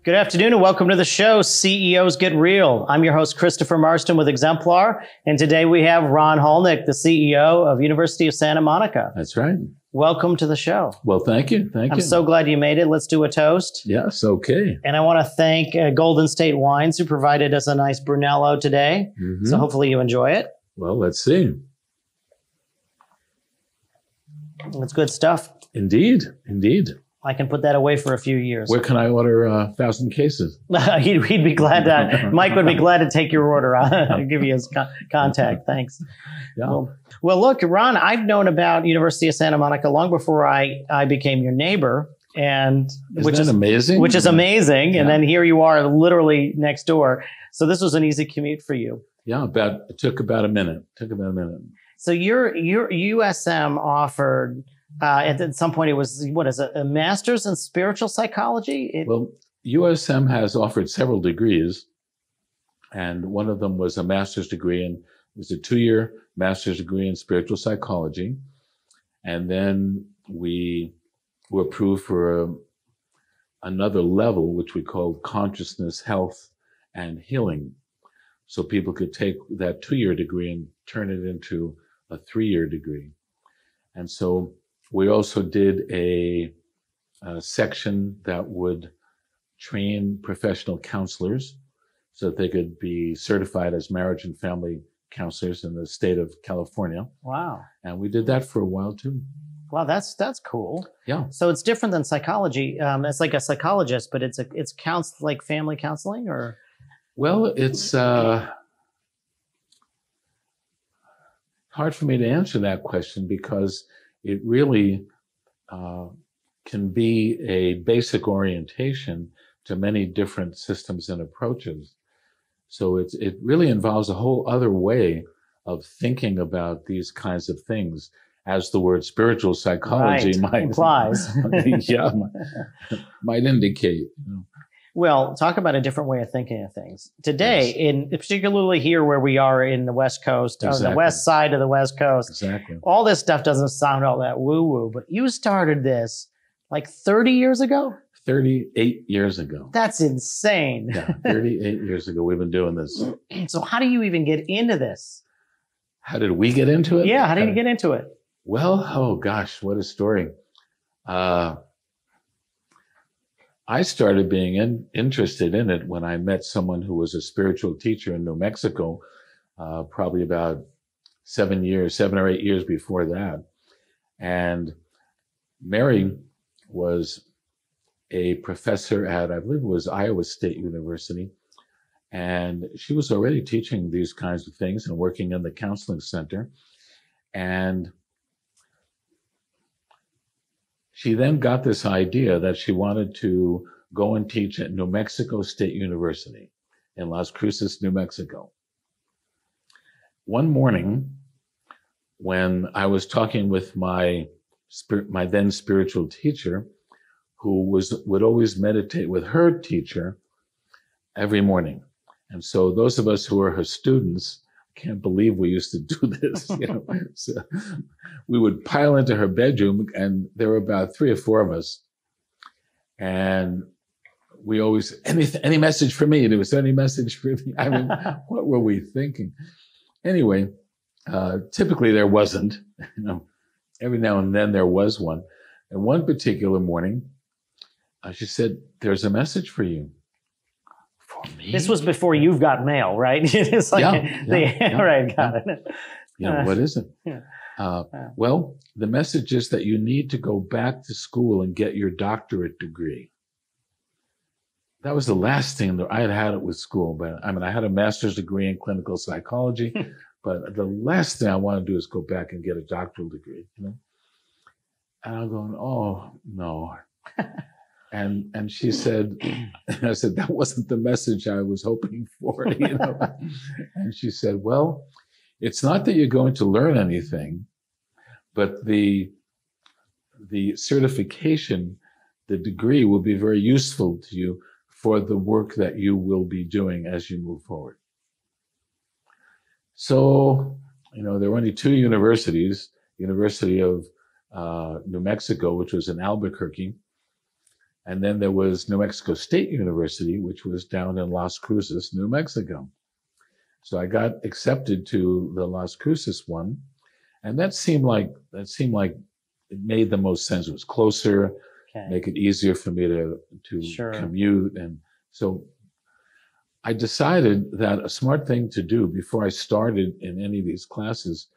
Good afternoon and welcome to the show, CEOs Get Real. I'm your host, Christopher Marston with Exemplar, and today we have Ron Hulnick, the CEO of University of Santa Monica. That's right. Welcome to the show. Well, thank you. I'm so glad you made it. Let's do a toast. Yes, okay. And I want to thank Golden State Wines, who provided us a nice Brunello today. Mm-hmm. So hopefully you enjoy it. Well, let's see. It's good stuff. Indeed, indeed. I can put that away for a few years. Where can I order 1,000 cases? He'd be glad to. Mike would be glad to take your order. I'll give you his contact. Thanks. Yeah. Well, look, Ron, I've known about University of Santa Monica long before I became your neighbor, and which is amazing. Which is amazing. Yeah. And then here you are, literally next door. So this was an easy commute for you. Yeah, it took about a minute. So your USM offered. At some point, it was, what is it, a master's in spiritual psychology? Well, USM has offered several degrees, and one of them was a master's degree, and it was a 2-year master's degree in spiritual psychology. And then we were approved for another level, which we called consciousness, health, and healing. So people could take that 2-year degree and turn it into a 3-year degree. And so we also did a section that would train professional counselors so that they could be certified as marriage and family counselors in the state of California. Wow. And we did that for a while too. Wow, that's cool. Yeah. So it's different than psychology. It's like a psychologist, but it's like family counseling, or? Well, it's hard for me to answer that question because it really can be a basic orientation to many different systems and approaches. So it really involves a whole other way of thinking about these kinds of things, as the word spiritual psychology might implies. Yeah, might indicate. Well, talk about a different way of thinking of things. Today, yes. Particularly here where we are in the West Coast, exactly. Or the west side of the West Coast, exactly. All this stuff doesn't sound all that woo-woo, but you started this like 30 years ago? 38 years ago. That's insane. Yeah, 38 years ago we've been doing this. So how do you even get into this? How did we get into it? Yeah, how did you get into it? Well, oh gosh, what a story. I started being interested in it when I met someone who was a spiritual teacher in New Mexico, probably about 7 or 8 years before that. And Mary was a professor at, I believe it was Iowa State University. And she was already teaching these kinds of things and working in the counseling center. And she then got this idea that she wanted to go and teach at New Mexico State University in Las Cruces, New Mexico. One morning, when I was talking with my then spiritual teacher, who would always meditate with her teacher every morning. And so those of us who are her students can't believe we used to do this. So we would pile into her bedroom, and there were about 3 or 4 of us. And we always, any message for me? Was there any message for me? I mean, what were we thinking? Anyway, typically there wasn't. Every now and then there was one. And one particular morning, she said, "There's a message for you." Me? This was before you've got mail, right? It's like, yeah. Right, got it. What is it? Well, the message is that you need to go back to school and get your doctorate degree. That was the last thing that I had it with school. But I mean, I had a master's degree in clinical psychology, but the last thing I want to do is go back and get a doctoral degree, And I'm going, oh, no. And she said, and I said, that wasn't the message I was hoping for, And she said, well, it's not that you're going to learn anything, but the certification, the degree will be very useful to you for the work that you will be doing as you move forward. So, there were only 2 universities, University of New Mexico, which was in Albuquerque, And then there was New Mexico State University, which was down in Las Cruces, New Mexico. So I got accepted to the Las Cruces one, and that seemed like it made the most sense. It was closer, make it easier for me to commute. And so I decided that a smart thing to do before I started in any of these classes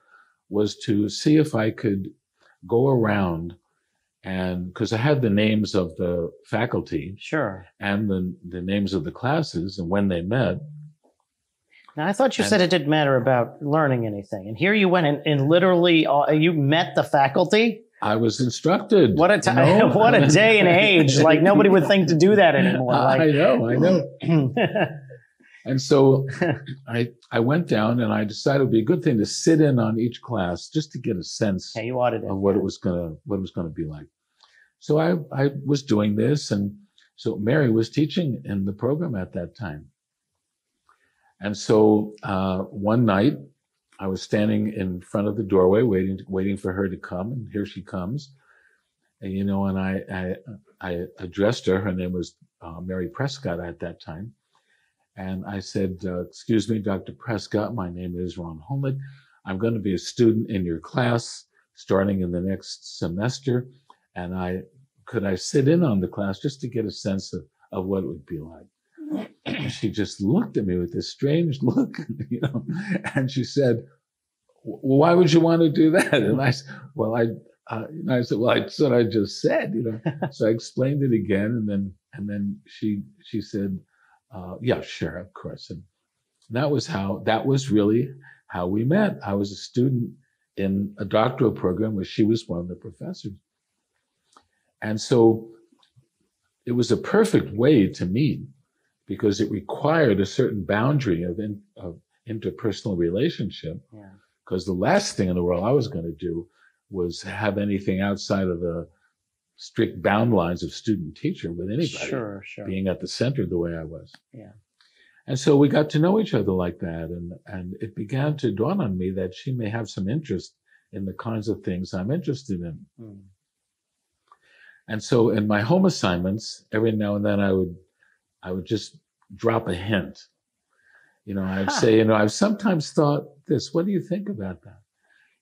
was to see if I could go around, and because I had the names of the faculty and the names of the classes and when they met. Now, I thought you said it didn't matter about learning anything. And here you went and literally you met the faculty? I was instructed. What a time! What a day and age! Like nobody would think to do that anymore. Like, I know. And so I went down, and I decided it would be a good thing to sit in on each class just to get a sense of what it was gonna be like. So I was doing this, and so Mary was teaching in the program at that time. And so one night, I was standing in front of the doorway, waiting for her to come, and here she comes. And, and I addressed her. Her name was Mary Prescott at that time, and I said, "Excuse me, Dr. Prescott. My name is Ron Hulnick. I'm going to be a student in your class starting in the next semester, and could I sit in on the class just to get a sense of what it would be like?" And she just looked at me with this strange look, and she said, "Why would you want to do that?" And I said, "That's what I just said, So I explained it again, and then she said, "Yeah, sure, of course." And that was really how we met. I was a student in a doctoral program where she was one of the professors. And so it was a perfect way to meet, because it required a certain boundary of interpersonal relationship. Because the last thing in the world I was going to do was have anything outside of the strict bound lines of student-teacher with anybody. Being at the center the way I was. And so we got to know each other like that, and it began to dawn on me that she may have some interest in the kinds of things I'm interested in. And so in my home assignments, every now and then I would just drop a hint. I'd say, I've sometimes thought this, what do you think about that?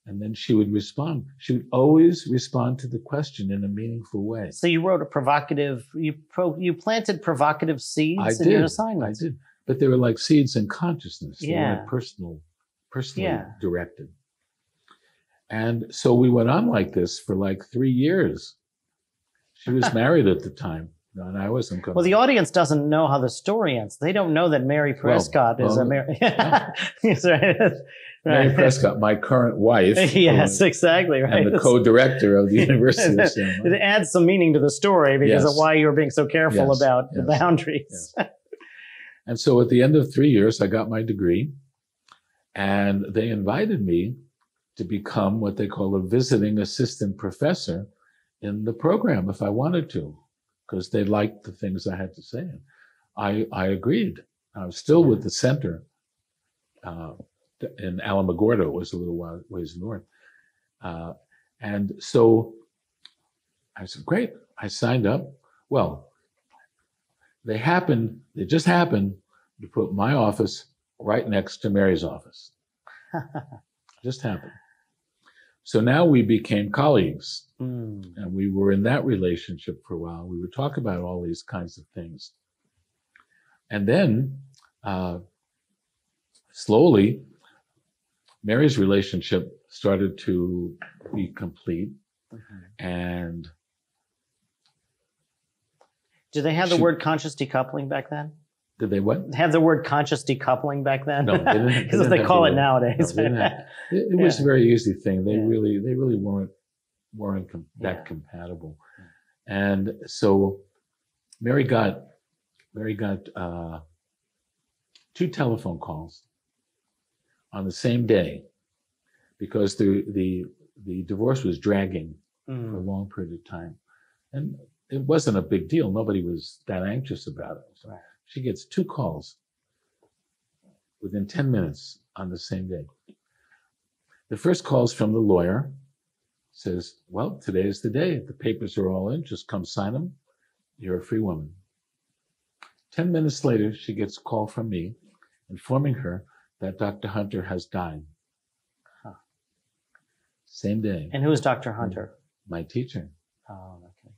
And then she would respond. She would always respond to the question in a meaningful way. So you wrote you planted provocative seeds in your assignments. I did. But they were like seeds in consciousness. They weren't personally directed. And so we went on like this for like 3 years. She was married at the time. No, and I wasn't going. Well, the audience doesn't know how the story ends. They don't know that Mary Prescott is a Mary. Mary Prescott, my current wife. Yes, exactly. Right. And the co-director of the University of San Diego. It adds some meaning to the story because of why you were being so careful about the boundaries. And so at the end of 3 years, I got my degree, and they invited me to become what they call a visiting assistant professor in the program if I wanted to, because they liked the things I had to say. And I agreed. I was still with the center in Alamogordo. It was a little ways north. And so I said, great. I signed up. Well, they just happened to put my office right next to Mary's office. Just happened. So now we became colleagues, and we were in that relationship for a while. We would talk about all these kinds of things. And then slowly, Mary's relationship started to be complete. And do they have the word conscious decoupling back then? Did they what? Have the word conscious decoupling back then? No, they didn't. Because they call it nowadays. No, it was a very easy thing. They really weren't that compatible. And so Mary got 2 telephone calls on the same day, because the divorce was dragging for a long period of time. And it wasn't a big deal. Nobody was that anxious about it. So she gets 2 calls within 10 minutes on the same day. The first call is from the lawyer. Says, well, today is the day. The papers are all in. Just come sign them. you're a free woman. 10 minutes later, she gets a call from me informing her that Dr. Hunter has died. Huh. Same day. And who's Dr. Hunter? My teacher. Oh, okay.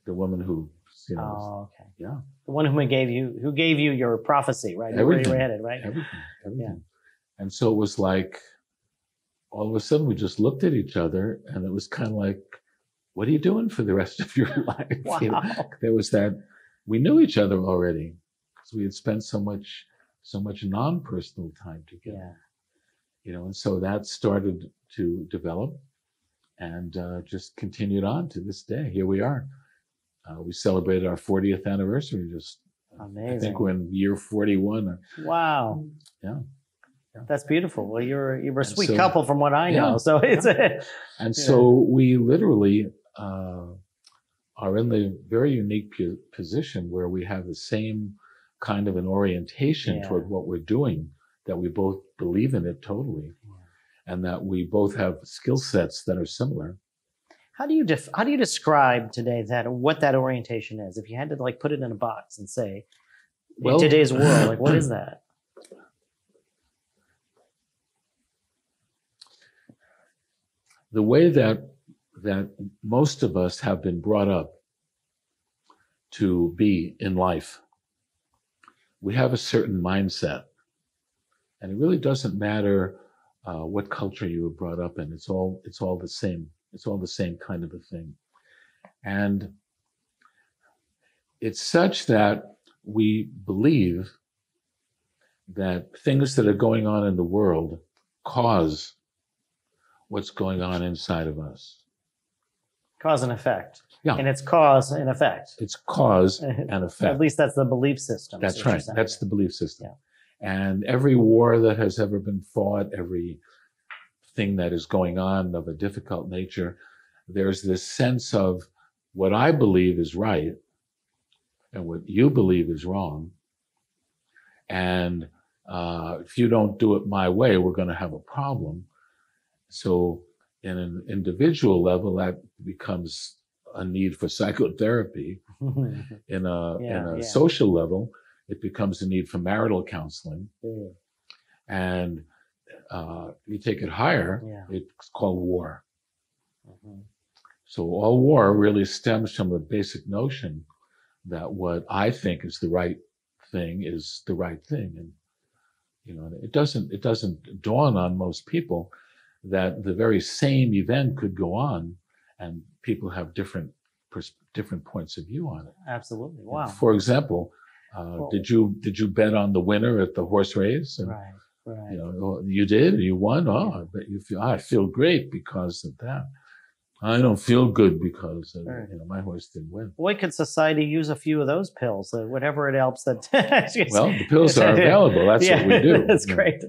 The woman who, Oh, okay. Yeah. The one who gave you your prophecy, right? Everything. Where you were headed, right? Everything. Yeah. And so it was like, all of a sudden we just looked at each other and it was kind of like, what are you doing for the rest of your life? Wow. You know, there was that, we knew each other already because we had spent so much non-personal time together. Yeah. You know, and so that started to develop and just continued on to this day. Here we are. We celebrated our 40th anniversary just, amazing. I think we're in year 41. Wow. Yeah. That's beautiful. Well, you were a sweet so, couple from what I know. Yeah, So it's and so we literally are in the very unique position where we have the same kind of an orientation toward what we're doing, that we both believe in it totally, and that we both have skill sets that are similar. How do you describe today what that orientation is? If you had to like put it in a box and say, in today's world, like what is that? The way that most of us have been brought up to be in life, we have a certain mindset, and it really doesn't matter what culture you were brought up in. It's all the same. It's all the same kind of a thing, and it's such that we believe that things that are going on in the world cause what's going on inside of us. Cause and effect. Yeah. And it's cause and effect. It's cause and effect. At least that's the belief system. That's right. That's the belief system. Yeah. And every war that has ever been fought, every thing that is going on of a difficult nature, there's this sense of what I believe is right and what you believe is wrong. And if you don't do it my way, we're going to have a problem. So in an individual level, that becomes a need for psychotherapy. In a social level, it becomes a need for marital counseling. And you take it higher, it's called war. So all war really stems from the basic notion that what I think is the right thing is the right thing. And you know, it doesn't dawn on most people that the very same event could go on and people have different points of view on it. Absolutely. Wow. For example, did you bet on the winner at the horse race? And, right. You know, you did, you won. Oh, I bet you feel, I feel great because of that. I don't feel good because you know, my horse didn't win. Boy, could society use a few of those pills, whatever it helps that. Well, the pills are available. That's what we do. That's great.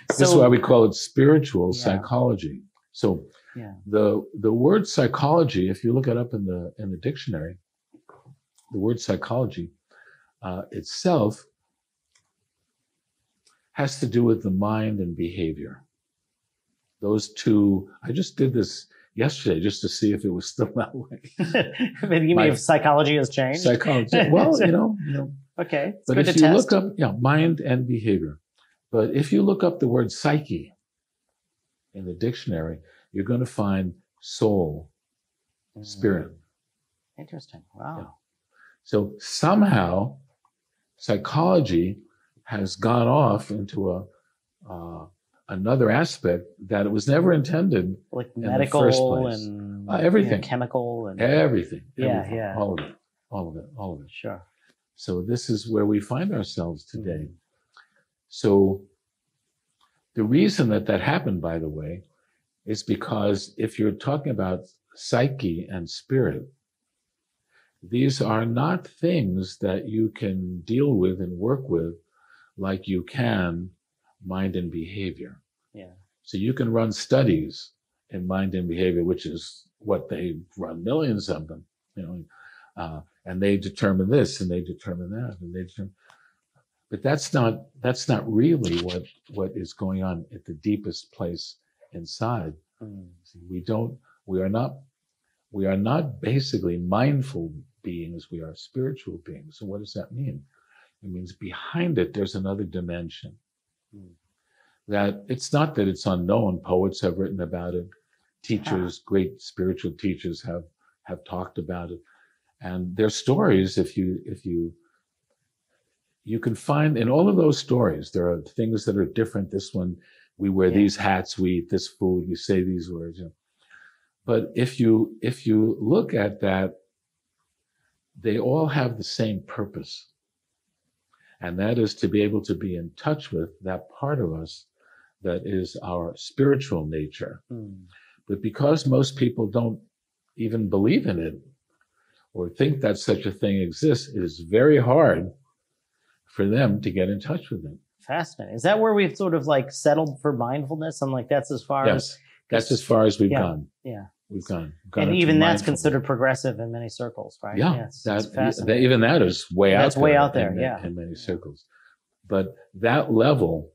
This is why we call it spiritual psychology. So the word psychology, if you look it up in the dictionary, the word psychology itself has to do with the mind and behavior. Those two, I just did this yesterday just to see if it was still that way. You mean if psychology has changed? Psychology. Well, you know. Okay. But if you look up, mind and behavior. But if you look up the word psyche in the dictionary, you're going to find soul, spirit. Interesting. Wow. Yeah. So somehow psychology has gone off into another aspect that it was never intended, like in medical the first place. And everything, chemical and everything, all of it. Sure. So this is where we find ourselves today. So the reason that happened, by the way, is because if you're talking about psyche and spirit, these are not things that you can deal with and work with like you can mind and behavior. Yeah. So you can run studies in mind and behavior, which is what they run, millions of them, you know, and they determine this and they determine that and they determine. But that's not really what is going on at the deepest place inside. We're we are not basically mindful beings, we are spiritual beings. So what does that mean? It means behind it, there's another dimension. That it's not that it's unknown. Poets have written about it. Teachers, great spiritual teachers have talked about it. And their stories, if you can find in all of those stories, there are things that are different. This one, we wear these hats, we eat this food, we say these words. But if you look at that, they all have the same purpose. And that is to be able to be in touch with that part of us that is our spiritual nature. But because most people don't even believe in it or think that such a thing exists, it is very hard for them to get in touch with it. Fascinating. Is that where we've sort of like settled for mindfulness? And like that's as far as... That's as far as we've gone. Yeah. We've gone and even that's considered progressive in many circles, right? Yeah, it's even that is way out there. That's way out there, in many circles. But that level,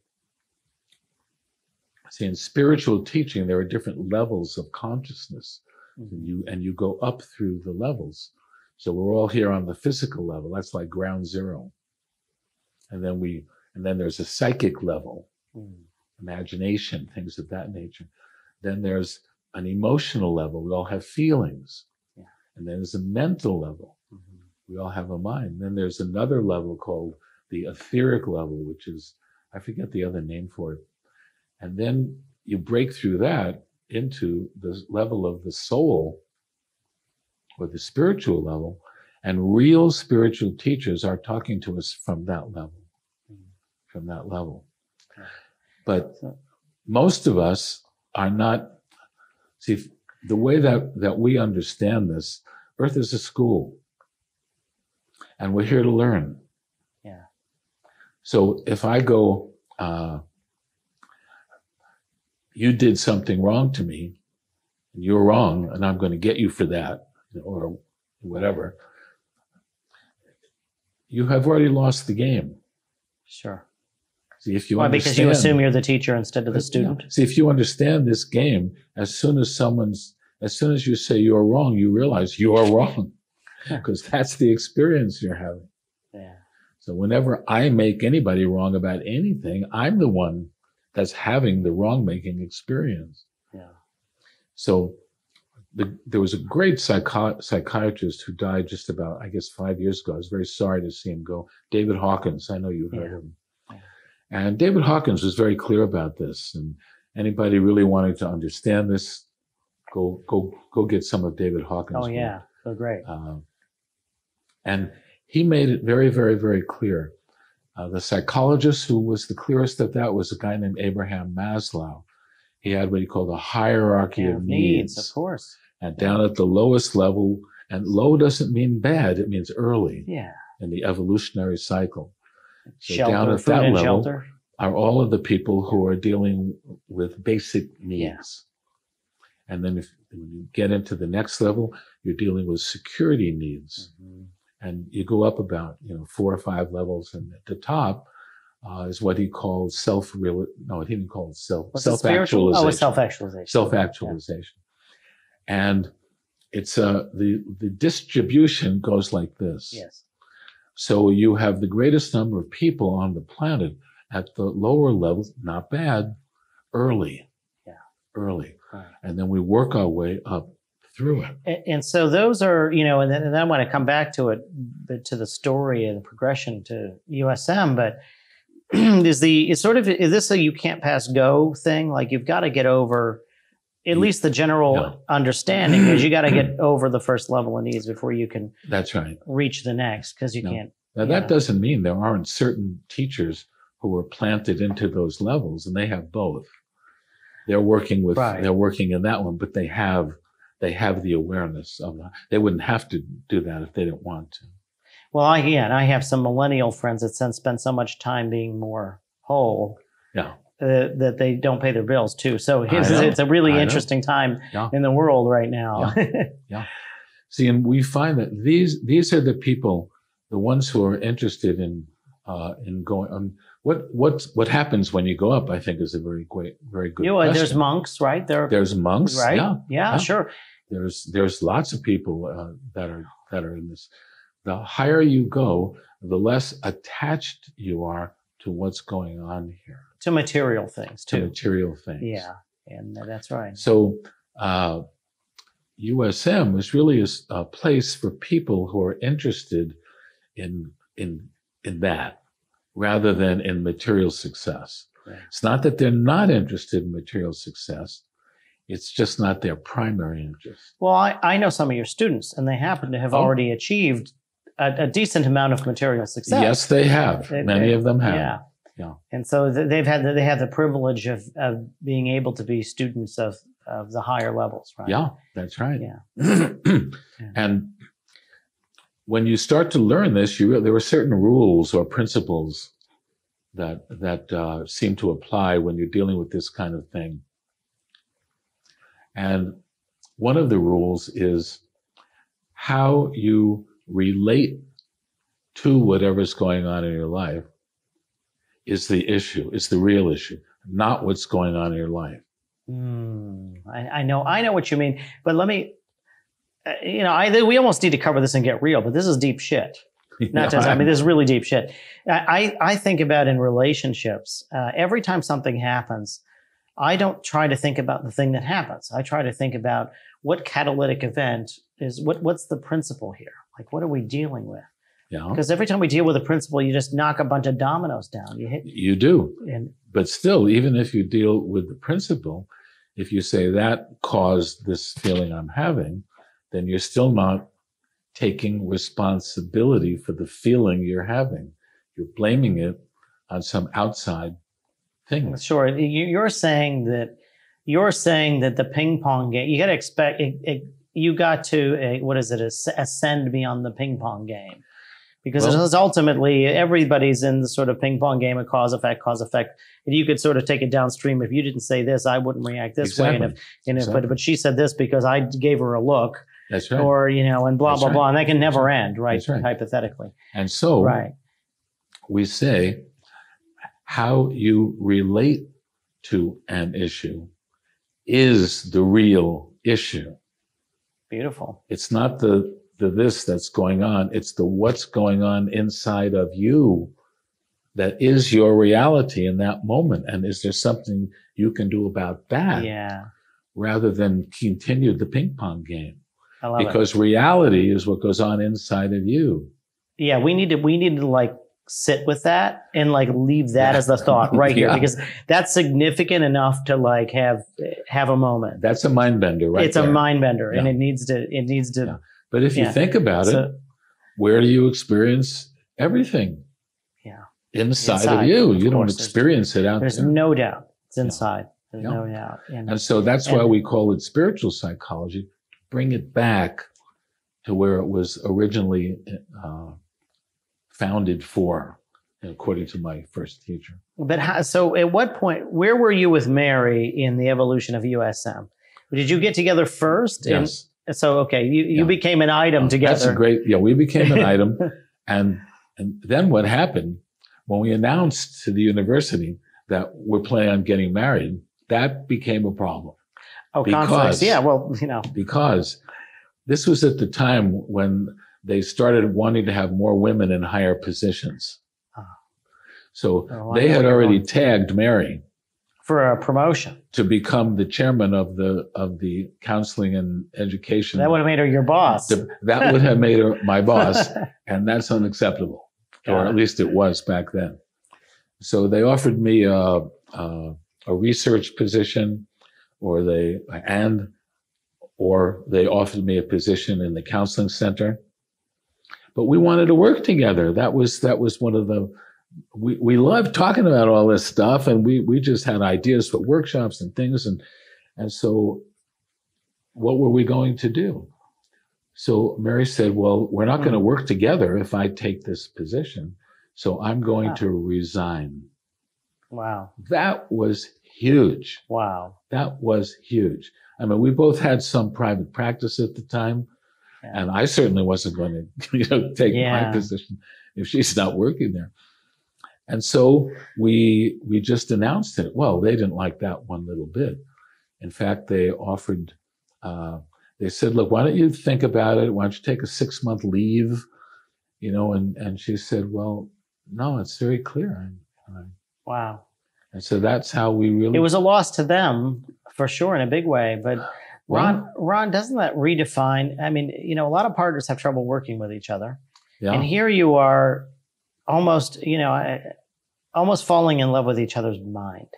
see, in spiritual teaching, there are different levels of consciousness, and you go up through the levels. So we're all here on the physical level. That's like ground zero, and then there's a psychic level, imagination, things of that nature. Then there's an emotional level. We all have feelings. And then there's a mental level. We all have a mind. Then there's another level called the etheric level, which is, I forget the other name for it. And then you break through that into the level of the soul, or the spiritual level, and real spiritual teachers are talking to us from that level. But most of us are not. See, the way that we understand this, Earth is a school, and we're here to learn. Yeah. So if I go, you did something wrong to me, and you're wrong, and I'm going to get you for that, or whatever, you have already lost the game. Sure. See, if you because you assume you're the teacher instead of the student. See, if you understand this game, as soon as you say you're wrong, you realize you are wrong, because that's the experience you're having. Yeah. So whenever I make anybody wrong about anything, I'm the one that's having the wrong-making experience. Yeah. So there was a great psychiatrist who died just about, I guess, 5 years ago. I was very sorry to see him go. David Hawkins. I know you've heard of him. And David Hawkins was very clear about this. And anybody really wanting to understand this, go get some of David Hawkins' work. Oh, yeah. So great. And he made it very, very, very clear. The psychologist who was the clearest at that was a guy named Abraham Maslow. He had what he called a hierarchy of needs. Of course. And down at the lowest level, and low doesn't mean bad, it means early in the evolutionary cycle. So shelter, down at food that and level shelter are all of the people who are dealing with basic needs. And then when you get into the next level, you're dealing with security needs. And you go up about 4 or 5 levels, and at the top is what he called he didn't call it self-actualization. Oh, it's self-actualization. Self-actualization. And it's the distribution goes like this. Yes. So you have the greatest number of people on the planet at the lower levels, not bad, early. Early. Right. And then we work our way up through it. And so those are, and then I want to come back to it, to the story and the progression to USM, but is this a you can't pass go thing? Like you've got to get over at least the general understanding is you got to get over the first level of needs before you can reach the next, because you can't. Now that doesn't mean there aren't certain teachers who are planted into those levels, and they have both. They're working they're working in that one, but they have the awareness of that. They wouldn't have to do that if they didn't want to. Well, I have some millennial friends that spend so much time being more whole. Yeah. That they don't pay their bills too. So it's a really interesting time in the world right now. Yeah. See, and we find that these are the people, the ones who are interested in going on. What happens when you go up, I think, is a very good question. There's monks, right? There's monks, right? Yeah, sure. there's lots of people that are in this. The higher you go, the less attached you are to what's going on here. To material things, too. To material things. Yeah, and that's right. So USM is really a place for people who are interested in that rather than in material success. Right. It's not that they're not interested in material success. It's just not their primary interest. Well, I know some of your students, and they happen to have already achieved a decent amount of material success. Yes, they have. Many of them have. Yeah. Yeah. And so they have the privilege of being able to be students of the higher levels, right? Yeah, that's right. Yeah. And when you start to learn this, there were certain rules or principles that seem to apply when you're dealing with this kind of thing. And one of the rules is how you relate to whatever's going on in your life is the issue, is the real issue, not what's going on in your life. I know what you mean, but let me, we almost need to cover this and get real, but this is deep shit. This is really deep shit. I think about in relationships, every time something happens, I don't try to think about the thing that happens. I try to think about what catalytic event is, what's the principle here? Like, what are we dealing with? Yeah. Because every time we deal with a principle, you just knock a bunch of dominoes down. You do. But still, even if you deal with the principle, if you say that caused this feeling I'm having, then you're still not taking responsibility for the feeling you're having. You're blaming it on some outside thing. Sure. You're saying that the ping pong game, you got to expect you got to ascend beyond the ping pong game. Because ultimately everybody's in the sort of ping pong game of cause effect. And you could sort of take it downstream. If you didn't say this, I wouldn't react this way. But she said this because I gave her a look. That's right. Or, and blah, blah, blah. And that can never end, right? That's right. Hypothetically. And so we say how you relate to an issue is the real issue. Beautiful. It's not the this that's going on. It's the what's going on inside of you that is your reality in that moment. And is there something you can do about that? Yeah. Rather than continue the ping pong game. I love because reality is what goes on inside of you. Yeah, we need to like sit with that and like leave that as the thought right here, because that's significant enough to like have a moment. That's a mind bender, right? It's a mind bender, and it needs to. Yeah. But if you think about it, where do you experience everything? Yeah. Inside of you. You don't experience it out there. There's no doubt. It's inside. There's no doubt. And so that's why we call it spiritual psychology. Bring it back to where it was originally founded for, according to my first teacher. But so at what point, where were you with Mary in the evolution of USM? Did you get together first? Yes. So, okay, you became an item together. That's a great, we became an item. And then what happened, when we announced to the university that we're planning on getting married, that became a problem. Oh, conflicts. Yeah, well, Because this was at the time when they started wanting to have more women in higher positions. So they had already tagged Mary for a promotion to become the chairman of the counseling and education. That would have made her your boss. That would have made her my boss, and that's unacceptable, or at least it was back then. So they offered me a research position, or they offered me a position in the counseling center. But we wanted to work together. That was one of the. We loved talking about all this stuff, and we just had ideas for workshops and things, and so what were we going to do? So Mary said, well, we're not going to work together if I take this position, so I'm going to resign. Wow. That was huge. Wow. That was huge. I mean, we both had some private practice at the time, and I certainly wasn't going to take my position if she's not working there. And so we just announced it. Well, they didn't like that one little bit. In fact, they offered they said, look, why don't you think about it? Why don't you take a 6-month leave? And she said, well, no, it's very clear. Wow. And so that's how we really... It was a loss to them, for sure, in a big way. But Ron, doesn't that redefine... I mean, a lot of partners have trouble working with each other. Yeah. And here you are almost falling in love with each other's mind.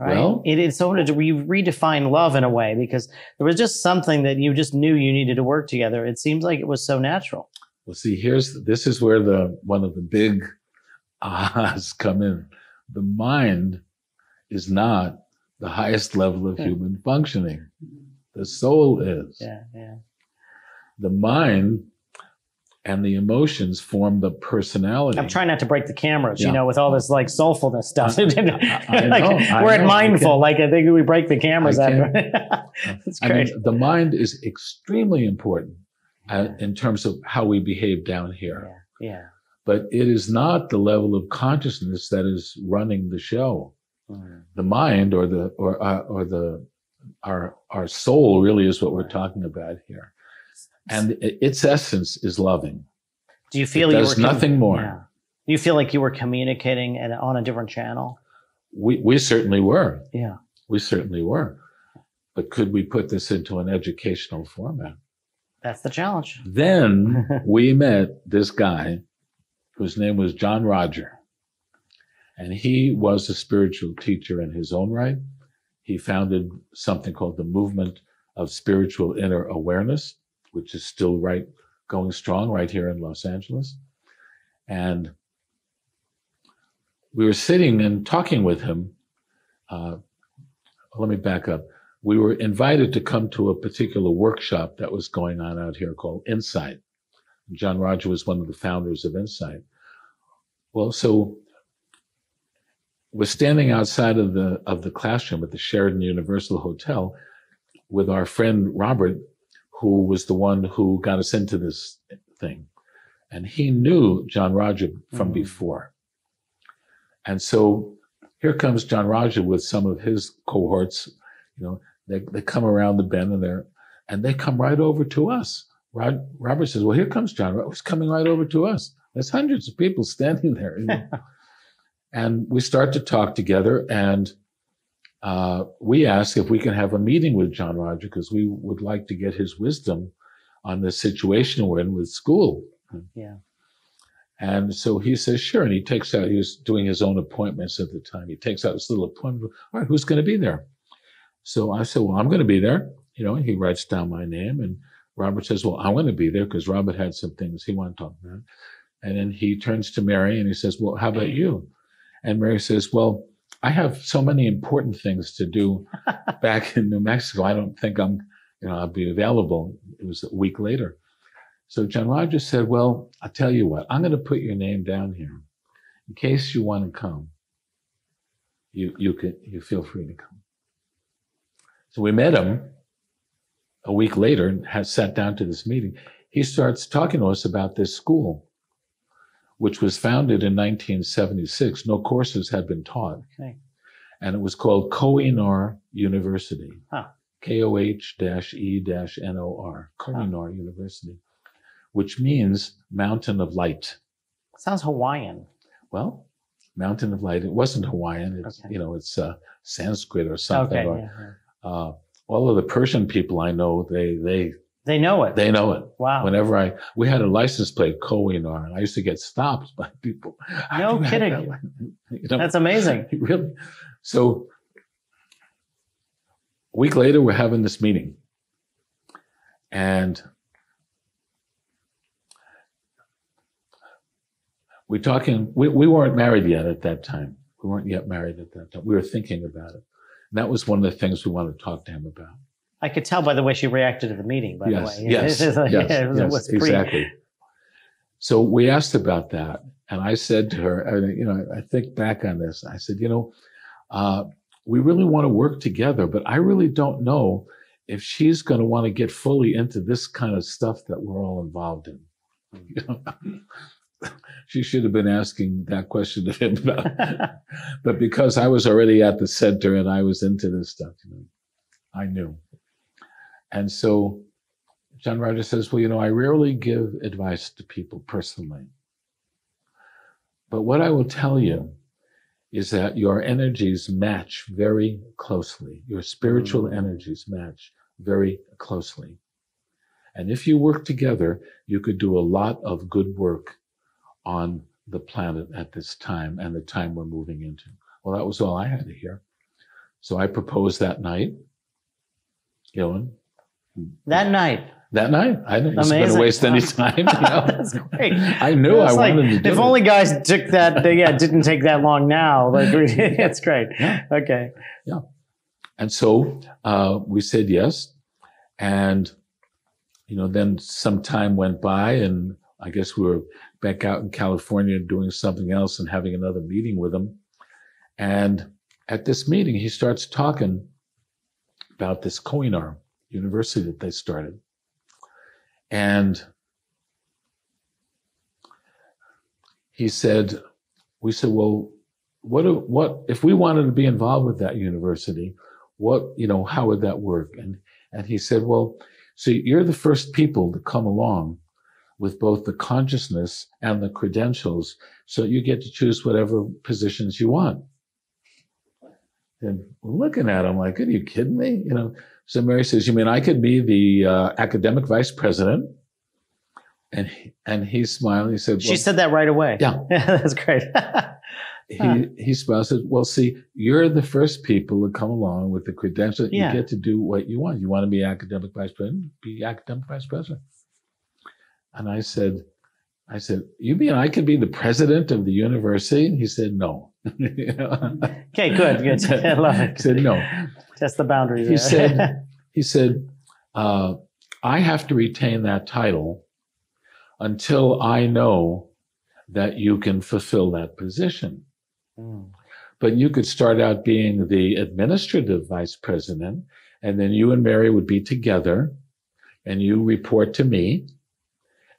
Right? Well, it's sort of you redefine love in a way, because there was just something that you just knew you needed to work together. It seems like it was so natural. Well, see, this is where one of the big ahas come in. The mind is not the highest level of human functioning. The soul is. Yeah, yeah. The mind and the emotions form the personality. I'm trying not to break the cameras, with all this soulfulness stuff. We're at mindful. I think we break the cameras after. That's great. The mind is extremely important in terms of how we behave down here. Yeah. But it is not the level of consciousness that is running the show. Mm. The mind our soul really is what we're talking about here. And its essence is loving. Do you feel there's nothing more? Yeah. Do you feel like you were communicating on a different channel? We certainly were. Yeah. We certainly were. But could we put this into an educational format? That's the challenge. Then we met this guy whose name was John Roger. And he was a spiritual teacher in his own right. He founded something called the Movement of Spiritual Inner Awareness, which is still going strong right here in Los Angeles. And we were sitting and talking with him. Let me back up. We were invited to come to a particular workshop that was going on out here called Insight. John Roger was one of the founders of Insight. Well, so we're standing outside of the classroom at the Sheraton Universal Hotel with our friend Robert, who was the one who got us into this thing. And he knew John Roger from before. And so here comes John Roger with some of his cohorts. They come around the bend and they come right over to us. Robert says, well, here comes John. He's coming right over to us. There's hundreds of people standing there. And we start to talk together, and we ask if we can have a meeting with John Roger, because we would like to get his wisdom on the situation we're in with school. Yeah. And so he says, sure. And he was doing his own appointments at the time. He takes out this little appointment. All right, who's going to be there? So I said, well, I'm going to be there. He writes down my name, and Robert says, well, I'm going to be there, because Robert had some things he wanted to talk about. And then he turns to Mary and he says, well, how about you? And Mary says, well, I have so many important things to do back in New Mexico. I don't think I'll be available. It was a week later. So John Roger said, well, I'll tell you what, I'm going to put your name down here in case you want to come. You feel free to come. So we met him a week later and had sat down to this meeting. He starts talking to us about this school, which was founded in 1976. No courses had been taught. Okay. And it was called Kohinoor University. Huh. Koh-E-Nor, Kohinoor University, which means mountain of light. Sounds Hawaiian. Well, mountain of light. It wasn't Hawaiian. It's, it's Sanskrit or something. Okay. All of the Persian people I know, they know it. They know it. Wow. Whenever we had a license plate, Kohinoor, and I used to get stopped by people. No kidding. That's amazing. Really. So a week later, we're having this meeting. And we're talking, we weren't married yet at that time. We weren't yet married at that time. We were thinking about it. And that was one of the things we wanted to talk to him about. I could tell by the way she reacted to the meeting, by the way. Yes, exactly. So we asked about that. And I said to her, I think back on this. I said, we really want to work together, but I really don't know if she's going to want to get fully into this kind of stuff that we're all involved in. She should have been asking that question to him about. But because I was already at the center and I was into this stuff, I knew. And so John Rogers says, well, you know, I rarely give advice to people personally. But what I will tell you is that your energies match very closely. Your spiritual energies match very closely. And if you work together, you could do a lot of good work on the planet at this time and the time we're moving into. Well, that was all I had to hear. So I proposed that night. That night. I didn't was going to waste any time. You know? That's great. I knew I wanted to do it. If only guys took that, didn't take that long now. Like, it's great. Yeah. Okay. Yeah. And so we said yes. And, then some time went by, and I guess we were back out in California doing something else and having another meeting with him. And at this meeting, he starts talking about this Kohinoor University that they started. And we said, well, what if we wanted to be involved with that university? How would that work? And he said, well, so you're the first people to come along with both the consciousness and the credentials, so you get to choose whatever positions you want. And we're looking at him like, are you kidding me? So Mary says, you mean I could be the academic vice president? And he smiled. He said, well, she said that right away. Yeah. That's great. He smiled and said, well, see, you're the first people to come along with the credentials. You get to do what you want. You want to be academic vice president? Be academic vice president. And I said, you mean I could be the president of the university? And he said, no. Okay, good. I love it. He said, no. That's the boundary there. He said, I have to retain that title until I know that you can fulfill that position. But you could start out being the administrative vice president, and then you and Mary would be together, and you report to me,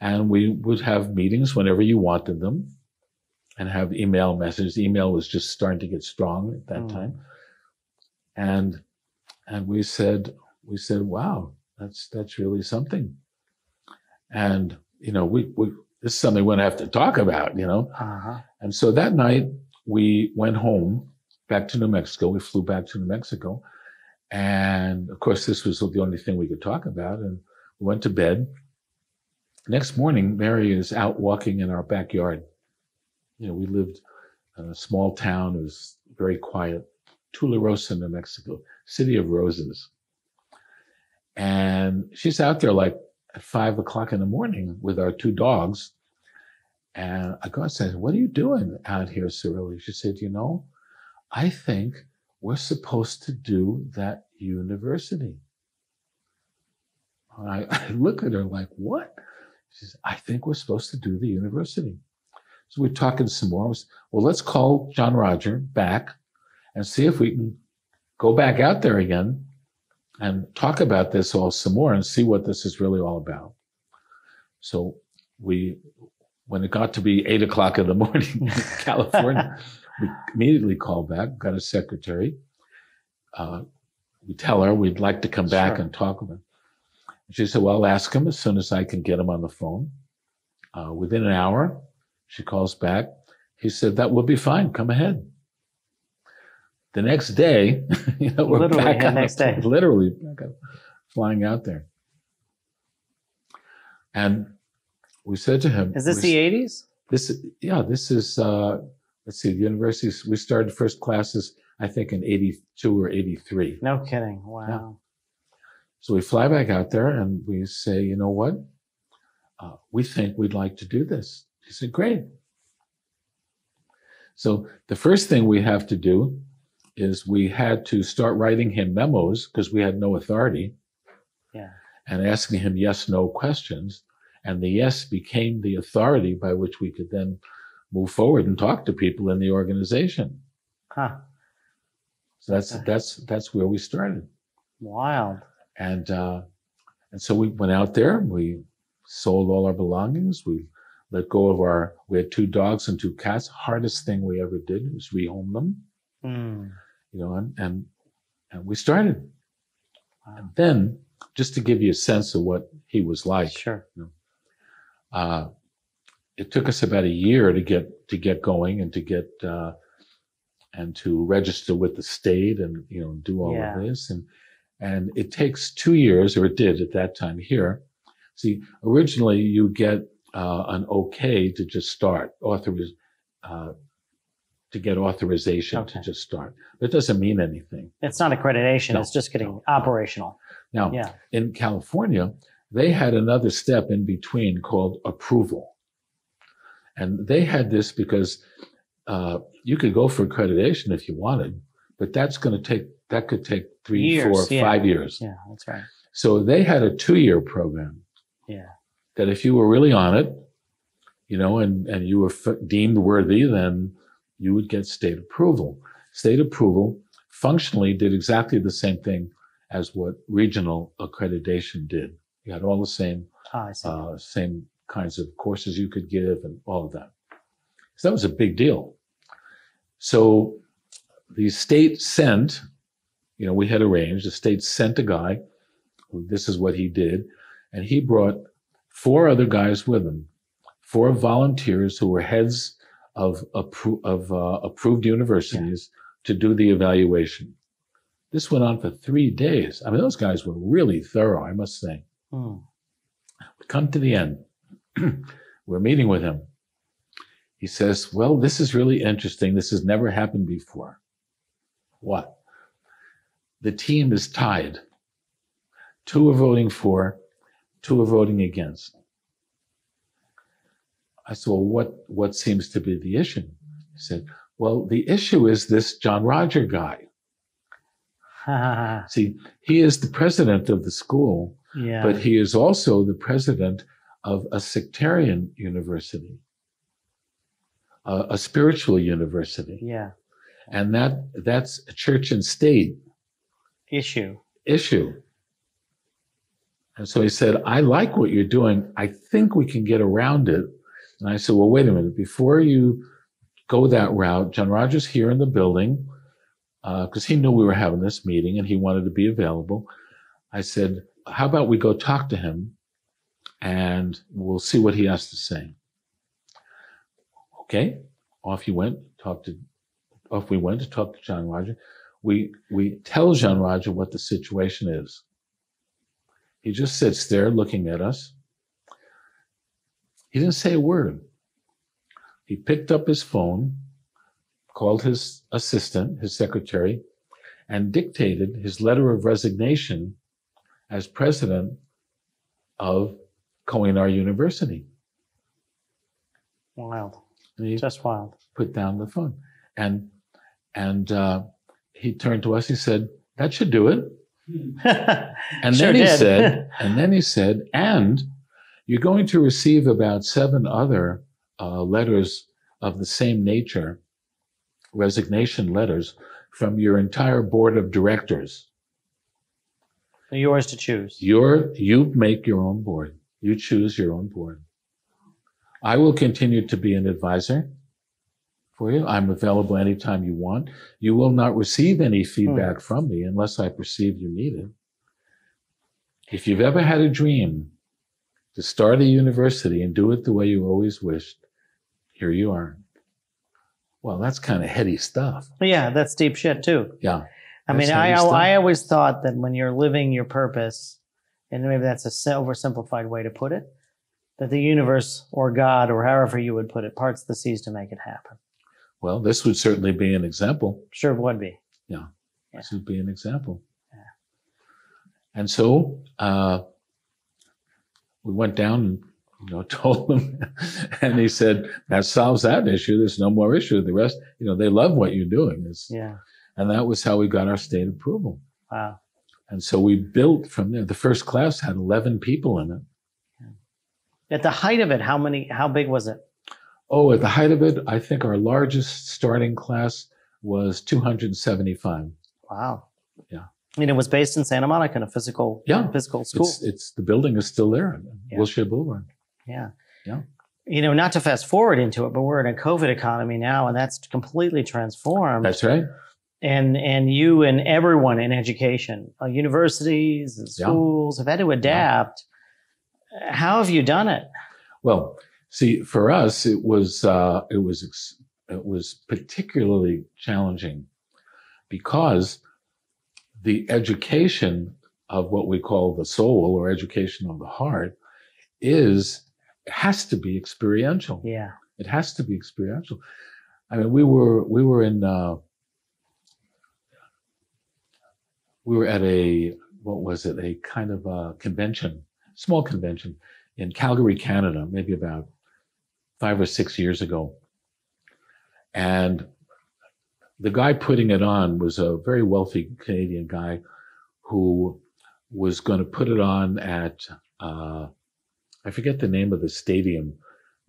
and we would have meetings whenever you wanted them, and have email messages. Email was just starting to get strong at that time. And we said, wow, that's really something. And, this is something we're going to have to talk about, And so that night we went home back to New Mexico. We flew back to New Mexico. And of course, this was the only thing we could talk about. And we went to bed. Next morning, Mary is out walking in our backyard. We lived in a small town. It was very quiet. Tularosa, New Mexico, city of roses. And she's out there like at 5 o'clock in the morning with our two dogs. And I go and said, what are you doing out here so early? She said, I think we're supposed to do that university. And I look at her like, what? She says, I think we're supposed to do the university. So we're talking some more. Well, let's call John Roger back and see if we can go back out there again and talk about this all some more and see what this is really all about. So when it got to be 8 o'clock in the morning in California, we immediately called back, got a secretary. We tell her we'd like to come back and talk with him. She said, well, I'll ask him as soon as I can get him on the phone. Within an hour, she calls back. He said, that will be fine. Come ahead. The next day, we're literally flying out there. And we said to him, is this the 80s? This is, let's see, the university, we started first classes, I think in 82 or 83. No kidding. Wow. Yeah. So we fly back out there and we say, you know what? We think we'd like to do this. He said, great. So the first thing we have to do is we had to start writing him memos because we had no authority. Yeah. And asking him yes, no questions. And the yes became the authority by which we could then move forward and talk to people in the organization. Huh. So that's where we started. Wild. And so we went out there, we sold all our belongings, we let go of we had 2 dogs and 2 cats. Hardest thing we ever did was rehome them. And we started. Wow. And then just to give you a sense of what he was like. Sure. It took us about a year to get going and to get and to register with the state and do all of this, and it takes 2 years, or it did at that time here. See, originally you get an okay to just start, to get authorization to just start. That doesn't mean anything. It's not accreditation. No, it's just getting operational. Now, in California, they had another step in between called approval. And they had this because you could go for accreditation if you wanted, but that could take 3, years, 4, 5 years. Yeah, that's right. So they had a 2-year program. Yeah. That if you were really on it, and you were deemed worthy, then you would get state approval. State approval functionally did exactly the same thing as what regional accreditation did. You had all the same kinds of courses you could give and all of that. So that was a big deal. So the state sent, we had arranged, the state sent a guy, this is what he did, and he brought 4 other guys with him, 4 volunteers who were heads of approved universities to do the evaluation. This went on for 3 days. I mean, those guys were really thorough, I must say. We come to the end. We're meeting with him. He says, well, this is really interesting. This has never happened before. What? The team is tied. 2 are voting for, 2 are voting against. I said, well, what seems to be the issue? He said, well, the issue is this John Roger guy. See, he is the president of the school, but he is also the president of a sectarian university, a spiritual university. Yeah. And that's a church and state issue. And so he said, I like what you're doing. I think we can get around it. And I said, well, wait a minute. Before you go that route, John Roger's here in the building, because he knew we were having this meeting and he wanted to be available. I said, how about we go talk to him and we'll see what he has to say. Okay. Off we went to talk to John Roger. We tell John Roger what the situation is. He just sits there looking at us. He didn't say a word. He picked up his phone, called his assistant, his secretary, and dictated his letter of resignation as president of Koh-i-Noor University. Wild. Just wild. Put down the phone. And he turned to us, he said, that should do it. And then he said, and you're going to receive about 7 other letters of the same nature, resignation letters, from your entire board of directors. Yours to choose. You make your own board. You choose your own board. I will continue to be an advisor for you. I'm available anytime you want. You will not receive any feedback from me unless I perceive you need it. If you've ever had a dream to start a university and do it the way you always wished, here you are. Well, that's kind of heady stuff. Yeah, that's deep shit too. Yeah. I mean, I always thought that when you're living your purpose, and maybe that's a oversimplified way to put it, that the universe or God or however you would put it parts the seas to make it happen. Well, this would certainly be an example. Sure would be. Yeah. This would be an example. Yeah. And so we went down and told him, and he said, that solves that issue. There's no more issue. The rest, they love what you're doing. And that was how we got our state approval. Wow. And so we built from there. The first class had 11 people in it. At the height of it, how big was it? Oh, at the height of it, I think our largest starting class was 275. Wow. Yeah. I mean, it was based in Santa Monica in a physical school. It's the building is still there on Wilshire Boulevard. Yeah. Yeah. Not to fast forward into it, but we're in a COVID economy now, and that's completely transformed. That's right. and you and everyone in education, universities and schools have had to adapt. How have you done it? Well, see, for us, it was particularly challenging because the education of what we call the soul, or education of the heart, has to be experiential. Yeah, it has to be experiential. I mean, we were at a kind of a convention, small convention in Calgary, Canada, maybe about 5 or 6 years ago. And the guy putting it on was a very wealthy Canadian guy who was going to put it on at, I forget the name of the stadium,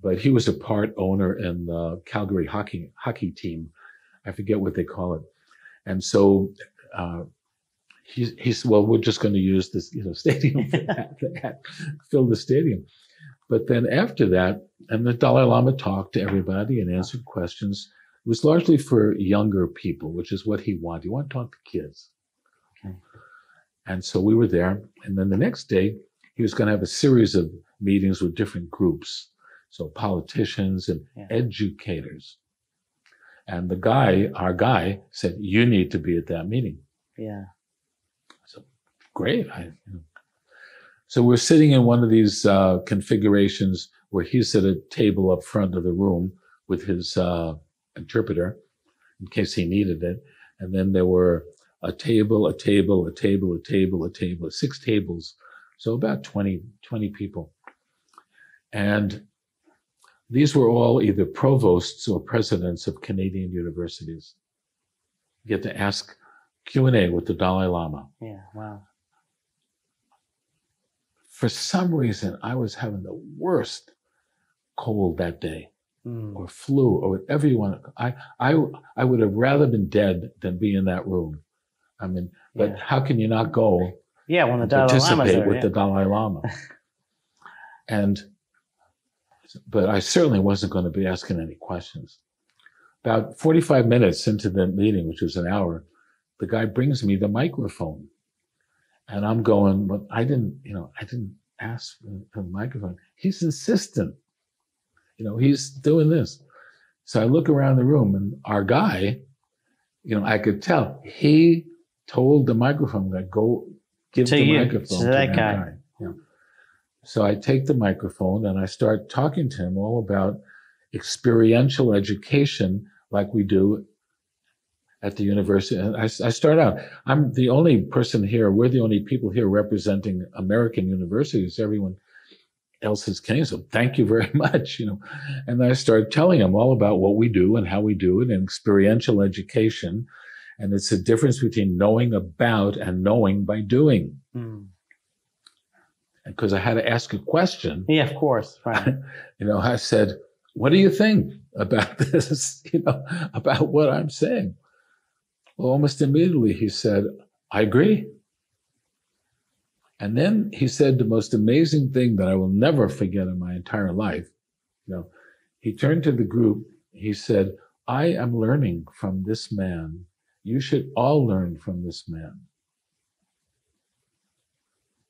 but he was a part owner in the Calgary hockey team. I forget what they call it. And so he said, well, we're just going to use this stadium for that, fill the stadium. But then after that, and the Dalai Lama talked to everybody and answered questions. It was largely for younger people, which is what he wanted. He wanted to talk to kids. Okay. And so we were there. And then the next day, he was going to have a series of meetings with different groups. So politicians and educators. And our guy said, you need to be at that meeting. Yeah. So great. So we're sitting in one of these configurations where he's at a table up front of the room with his interpreter in case he needed it. And then there were a table, 6 tables. So about 20 people. And these were all either provosts or presidents of Canadian universities. You get to ask Q&A with the Dalai Lama. Yeah, wow. For some reason, I was having the worst cold that day, or flu, or whatever you want. I would have rather been dead than be in that room. I mean, but how can you not go? Yeah, when the Dalai Lama's participate there, with the Dalai Lama. But I certainly wasn't going to be asking any questions. About 45 minutes into the meeting, which was an hour, the guy brings me the microphone. And I'm going, but I didn't ask for the microphone. He's insistent. He's doing this. So I look around the room, and our guy, I could tell he told the microphone guy, go give the microphone to that guy. Yeah. So I take the microphone and I start talking to him all about experiential education like we do at the university. And I start out, I'm the only person here, we're the only people here representing American universities. Everyone else is Canadian, so thank you very much, And I started telling him all about what we do and how we do it, and experiential education. And it's the difference between knowing about and knowing by doing. Because I had to ask a question. Yeah, of course. Right. I said, what do you think about this, about what I'm saying? Well, almost immediately he said, I agree. And then he said the most amazing thing that I will never forget in my entire life. He turned to the group. He said, I am learning from this man. You should all learn from this man.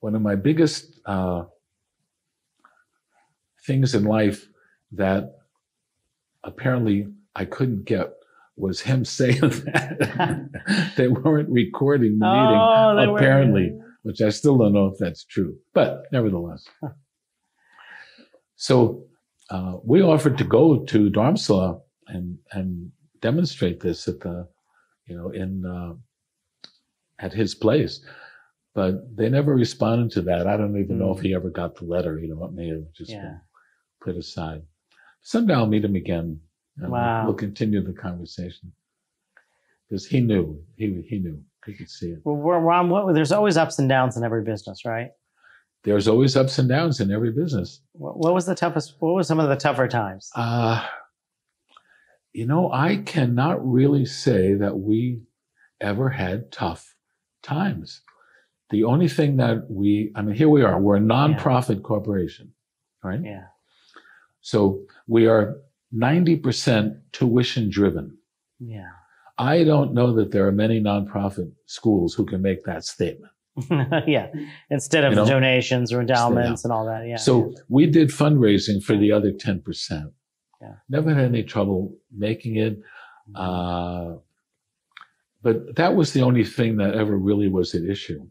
One of my biggest things in life that apparently I couldn't get was him saying that. They weren't recording the meeting, apparently, which I still don't know if that's true, but nevertheless. So we offered to go to Dharamsala and demonstrate this at at his place. But they never responded to that. I don't even know if he ever got the letter. It may have just been put aside. Someday I'll meet him again. And we'll continue the conversation. Because he knew. He knew. He could see it. Well, Ron, there's always ups and downs in every business, right? There's always ups and downs in every business. What was some of the tougher times? I cannot really say that we ever had tough times. The only thing that here we are, we're a nonprofit corporation, right? Yeah. So we are 90% tuition driven. Yeah. I don't know that there are many nonprofit schools who can make that statement. Yeah, instead of donations or endowments and all that. Yeah. So we did fundraising for the other 10%. Yeah. Never had any trouble making it. But that was the only thing that ever really was at issue.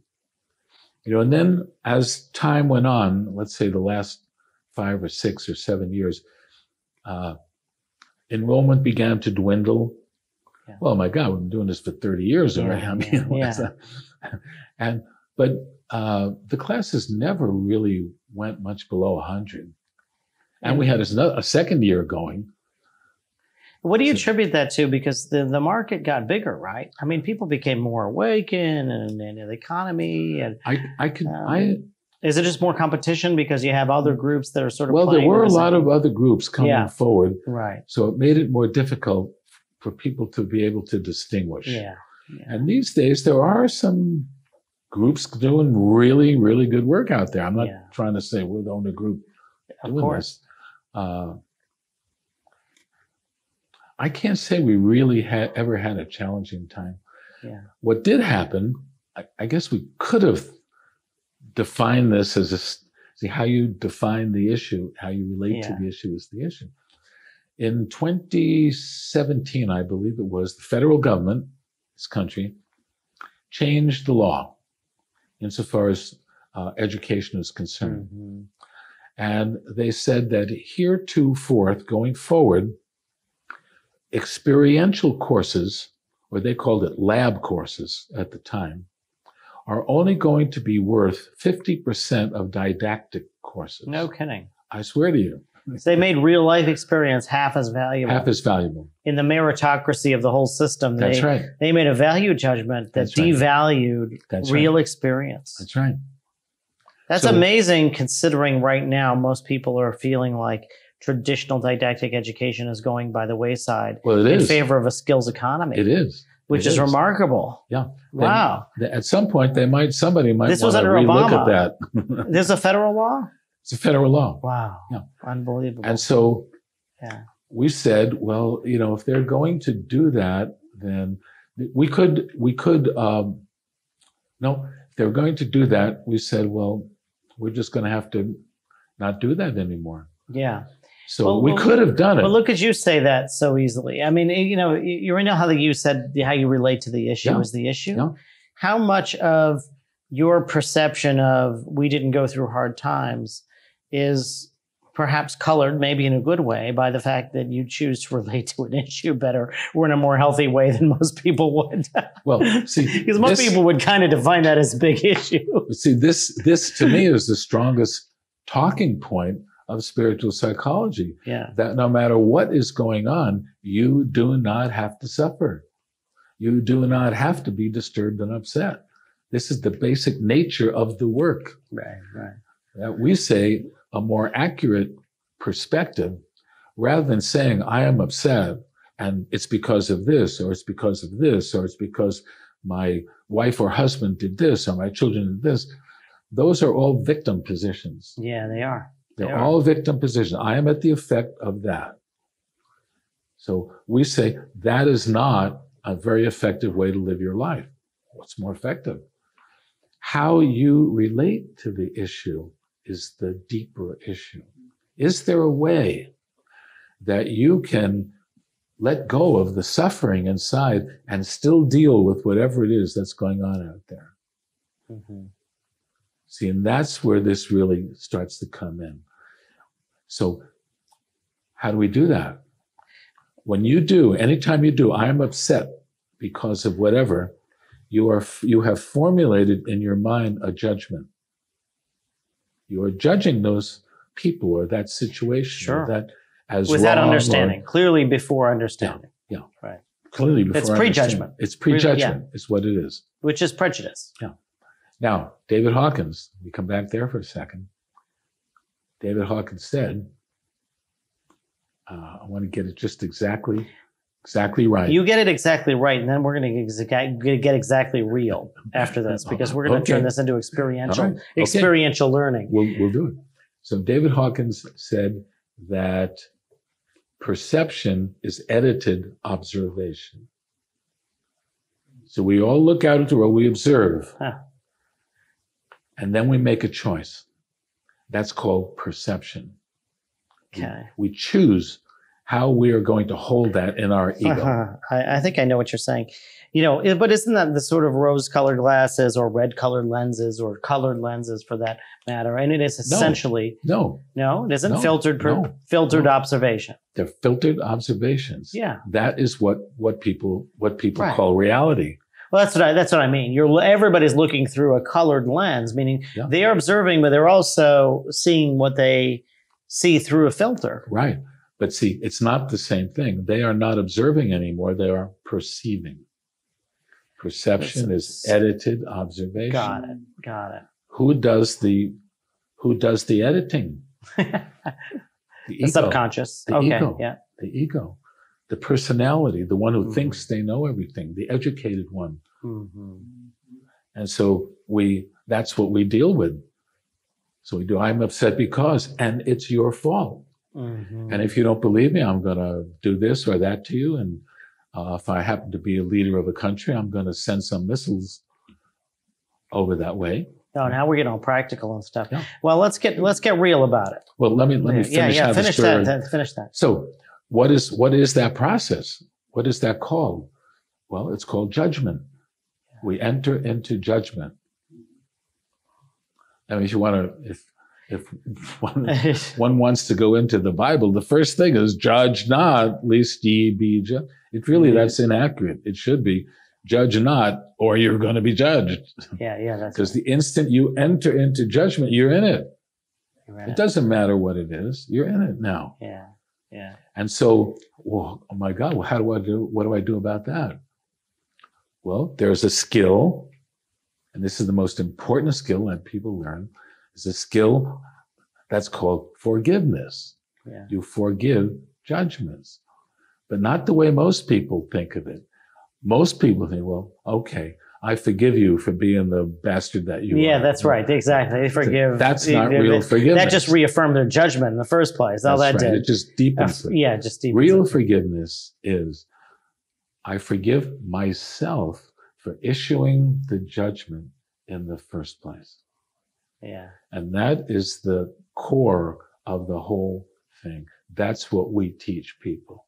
And then as time went on, let's say the last 5 or 6 or 7 years, enrollment began to dwindle. Yeah. Well, my God, we've been doing this for 30 years already. I mean, but the classes never really went much below 100. And we had a second year going. What do you attribute that to? Because the market got bigger, right? I mean, people became more awakened, and the economy, and is it just more competition because you have other groups that are sort of there were a lot of other groups coming forward, right? So it made it more difficult for people to be able to distinguish. Yeah. And these days there are some groups doing really, really good work out there. I'm not trying to say we're the only group doing this. I can't say we really ever had a challenging time. Yeah. What did happen, I guess we could have defined this as how you define the issue, how you relate to the issue is the issue. In 2017, I believe it was, the federal government, this country, changed the law insofar as education is concerned. Mm-hmm. And they said that heretofore, going forward, experiential courses, or they called it lab courses at the time, are only going to be worth 50% of didactic courses. No kidding. I swear to you. So they made real life experience half as valuable. Half as valuable. In the meritocracy of the whole system, That's right. They made a value judgment that devalued real experience. That's right. That's amazing, considering right now most people are feeling like traditional didactic education is going by the wayside in favor of a skills economy. It is. Which is remarkable. Yeah. Wow. At some point, somebody might this was want to under relook Obama. at that. This is a federal law? It's a federal law. Wow. Yeah. Unbelievable. And so we said, well, if they're going to do that, then if they're going to do that, we said, well, we're just going to have to not do that anymore. Yeah. So we could have done it. But look at you say that so easily. I mean, you know how you said how you relate to the issue is the issue. Yeah. How much of your perception of we didn't go through hard times is perhaps colored, maybe in a good way, by the fact that you choose to relate to an issue better or in a more healthy way than most people would? Well, see, because most people would kind of define that as a big issue. See, this to me is the strongest talking point of spiritual psychology. Yeah. That no matter what is going on, you do not have to suffer. You do not have to be disturbed and upset. This is the basic nature of the work. Right. That we say a more accurate perspective, rather than saying, I am upset and it's because of this, or it's because of this, or it's because my wife or husband did this, or my children did this. Those are all victim positions. Yeah, they are. They're all victim positions. I am at the effect of that. So we say that is not a very effective way to live your life. What's more effective? How you relate to the issue is the deeper issue. Is there a way that you can let go of the suffering inside and still deal with whatever it is that's going on out there? Mm-hmm. See, and that's where this really starts to come in. So how do we do that? When you do, anytime you do, I am upset because of whatever, you have formulated in your mind a judgment. You are judging those people or that situation or that as without wrong understanding, clearly before understanding. Yeah. Right. Clearly before It's prejudgment. It's prejudgment is what it is. Which is prejudice. Yeah. Now, David Hawkins, we come back there for a second. David Hawkins said, I want to get it just exactly right. You get it exactly right, and then we're going to get exactly real after this, because we're going to turn this into experiential learning. We'll do it. So David Hawkins said that perception is edited observation. So we all look out at the world, we observe, Huh. and then we make a choice. That's called perception. Okay. We choose how we are going to hold that in our ego. I think I know what you're saying. But isn't that the sort of rose-colored glasses or red-colored lenses or colored lenses for that matter? And it is essentially No, it isn't No. filtered observation. they're filtered observations. Yeah. That is what people Right. call reality. Well, that's what I mean. Everybody's looking through a colored lens, meaning Yeah. they are observing, but they're also seeing what they see through a filter. Right. But see, it's not the same thing. They are not observing anymore. They are perceiving. Perception is edited observation. Got it. Who does the editing? The The subconscious. The Okay. ego. Yeah. The ego. The personality, the one who thinks they know everything, the educated one. Mm-hmm. And so that's what we deal with. So we do, I'm upset because, and it's your fault. Mm-hmm. And if you don't believe me, I'm going to do this or that to you. And if I happen to be a leader of a country, I'm going to send some missiles over that way. Oh, now we're getting all practical and stuff. Yeah. Well, let's get real about it. Well, let me finish how the Finish story. Finish that. So what is that process? What is that called? Well, it's called judgment. We enter into judgment. I mean, if you want to, if one wants to go into the Bible, the first thing is judge not, lest ye be judged. That's inaccurate. It should be judge not, or you're going to be judged. Yeah, that's because the instant you enter into judgment, you're in it. It doesn't matter what it is. You're in it now. Yeah. And so, oh my God, what do I do about that? Well, there's a skill, and this is the most important skill that people learn, is a skill that's called forgiveness. Yeah. You forgive judgments, but not the way most people think of it. Most people think, well, okay, I forgive you for being the bastard that you are. Yeah, that's right. Exactly. They forgive. That's not real forgiveness. That just reaffirmed their judgment in the first place. All that did. It just deepens it. Yeah, just deepens real it. Forgiveness is, I forgive myself for issuing the judgment in the first place. Yeah. And that is the core of the whole thing. That's what we teach people.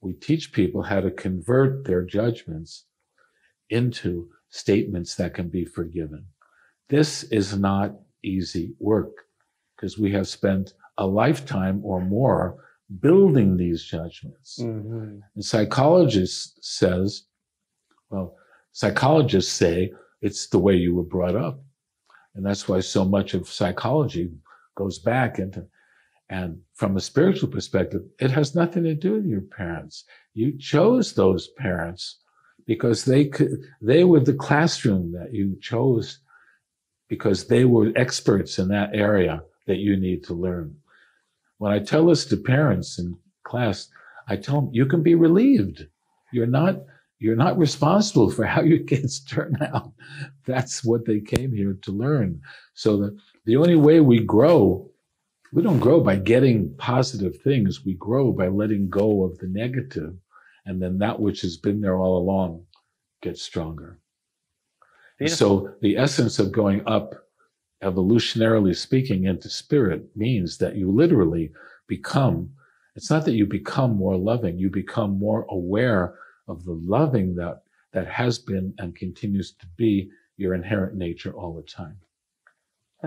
We teach people how to convert their judgments into statements that can be forgiven. This is not easy work because we have spent a lifetime or more building these judgments. Mm-hmm. And psychologists say it's the way you were brought up. And that's why so much of psychology goes back into, and from a spiritual perspective, it has nothing to do with your parents. You chose those parents because they were the classroom that you chose because they were experts in that area that you need to learn. When I tell this to parents in class, I tell them, you can be relieved. You're not responsible for how your kids turn out. That's what they came here to learn. So the only way we grow, we don't grow by getting positive things. We grow by letting go of the negative. And then that which has been there all along gets stronger. So the essence of going up, evolutionarily speaking, into spirit means that you literally become, it's not that you become more loving, you become more aware of the loving that has been and continues to be your inherent nature all the time.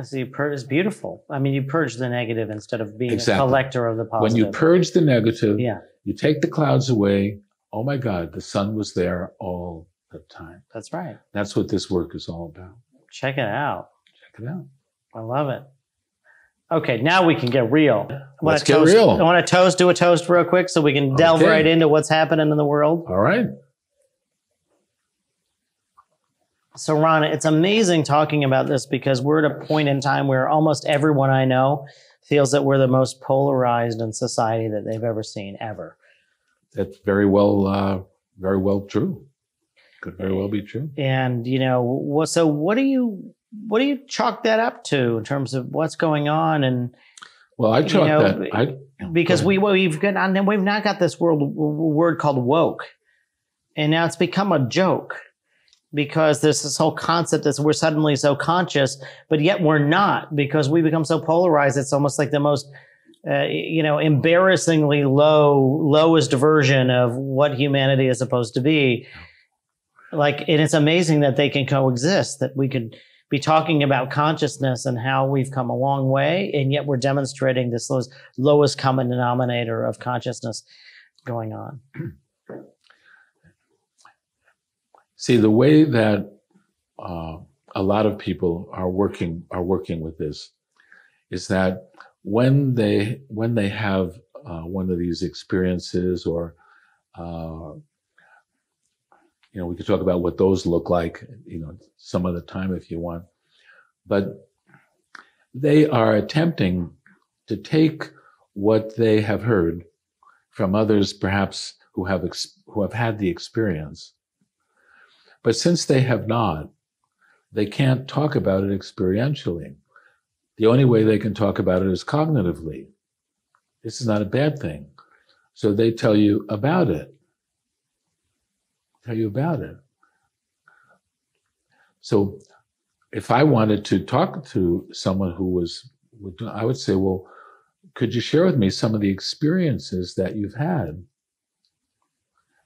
So you purge is beautiful. I mean, you purge the negative instead of being a collector of the positive. When you purge the negative, yeah. You take the clouds away. Oh my God, the sun was there all the time. That's right. That's what this work is all about. Check it out. Check it out. I love it. Okay, now we can get real. Let's get real. I want to do a toast real quick so we can delve right into what's happening in the world. All right. So, Ron, it's amazing talking about this because we're at a point in time where almost everyone I know feels that we're the most polarized in society that they've ever seen, ever. That's very well true. Could very well be true. And, so what do you chalk that up to in terms of what's going on? And well, I chalk that because we've not got this word called woke. And now it's become a joke because there's this whole concept that we're suddenly so conscious, but yet we're not, because we become so polarized. It's almost like the most, embarrassingly lowest version of what humanity is supposed to be. Like, and it's amazing that they can coexist, that we could be talking about consciousness and how we've come a long way, and yet we're demonstrating this lowest common denominator of consciousness going on. See, the way that a lot of people are working with this is that when they have one of these experiences, or we could talk about what those look like, some other time if you want, but they are attempting to take what they have heard from others, perhaps who have had the experience. But since they have not, they can't talk about it experientially. The only way they can talk about it is cognitively. This is not a bad thing. So they tell you about it. So if I wanted to talk to someone I would say, well, could you share with me some of the experiences that you've had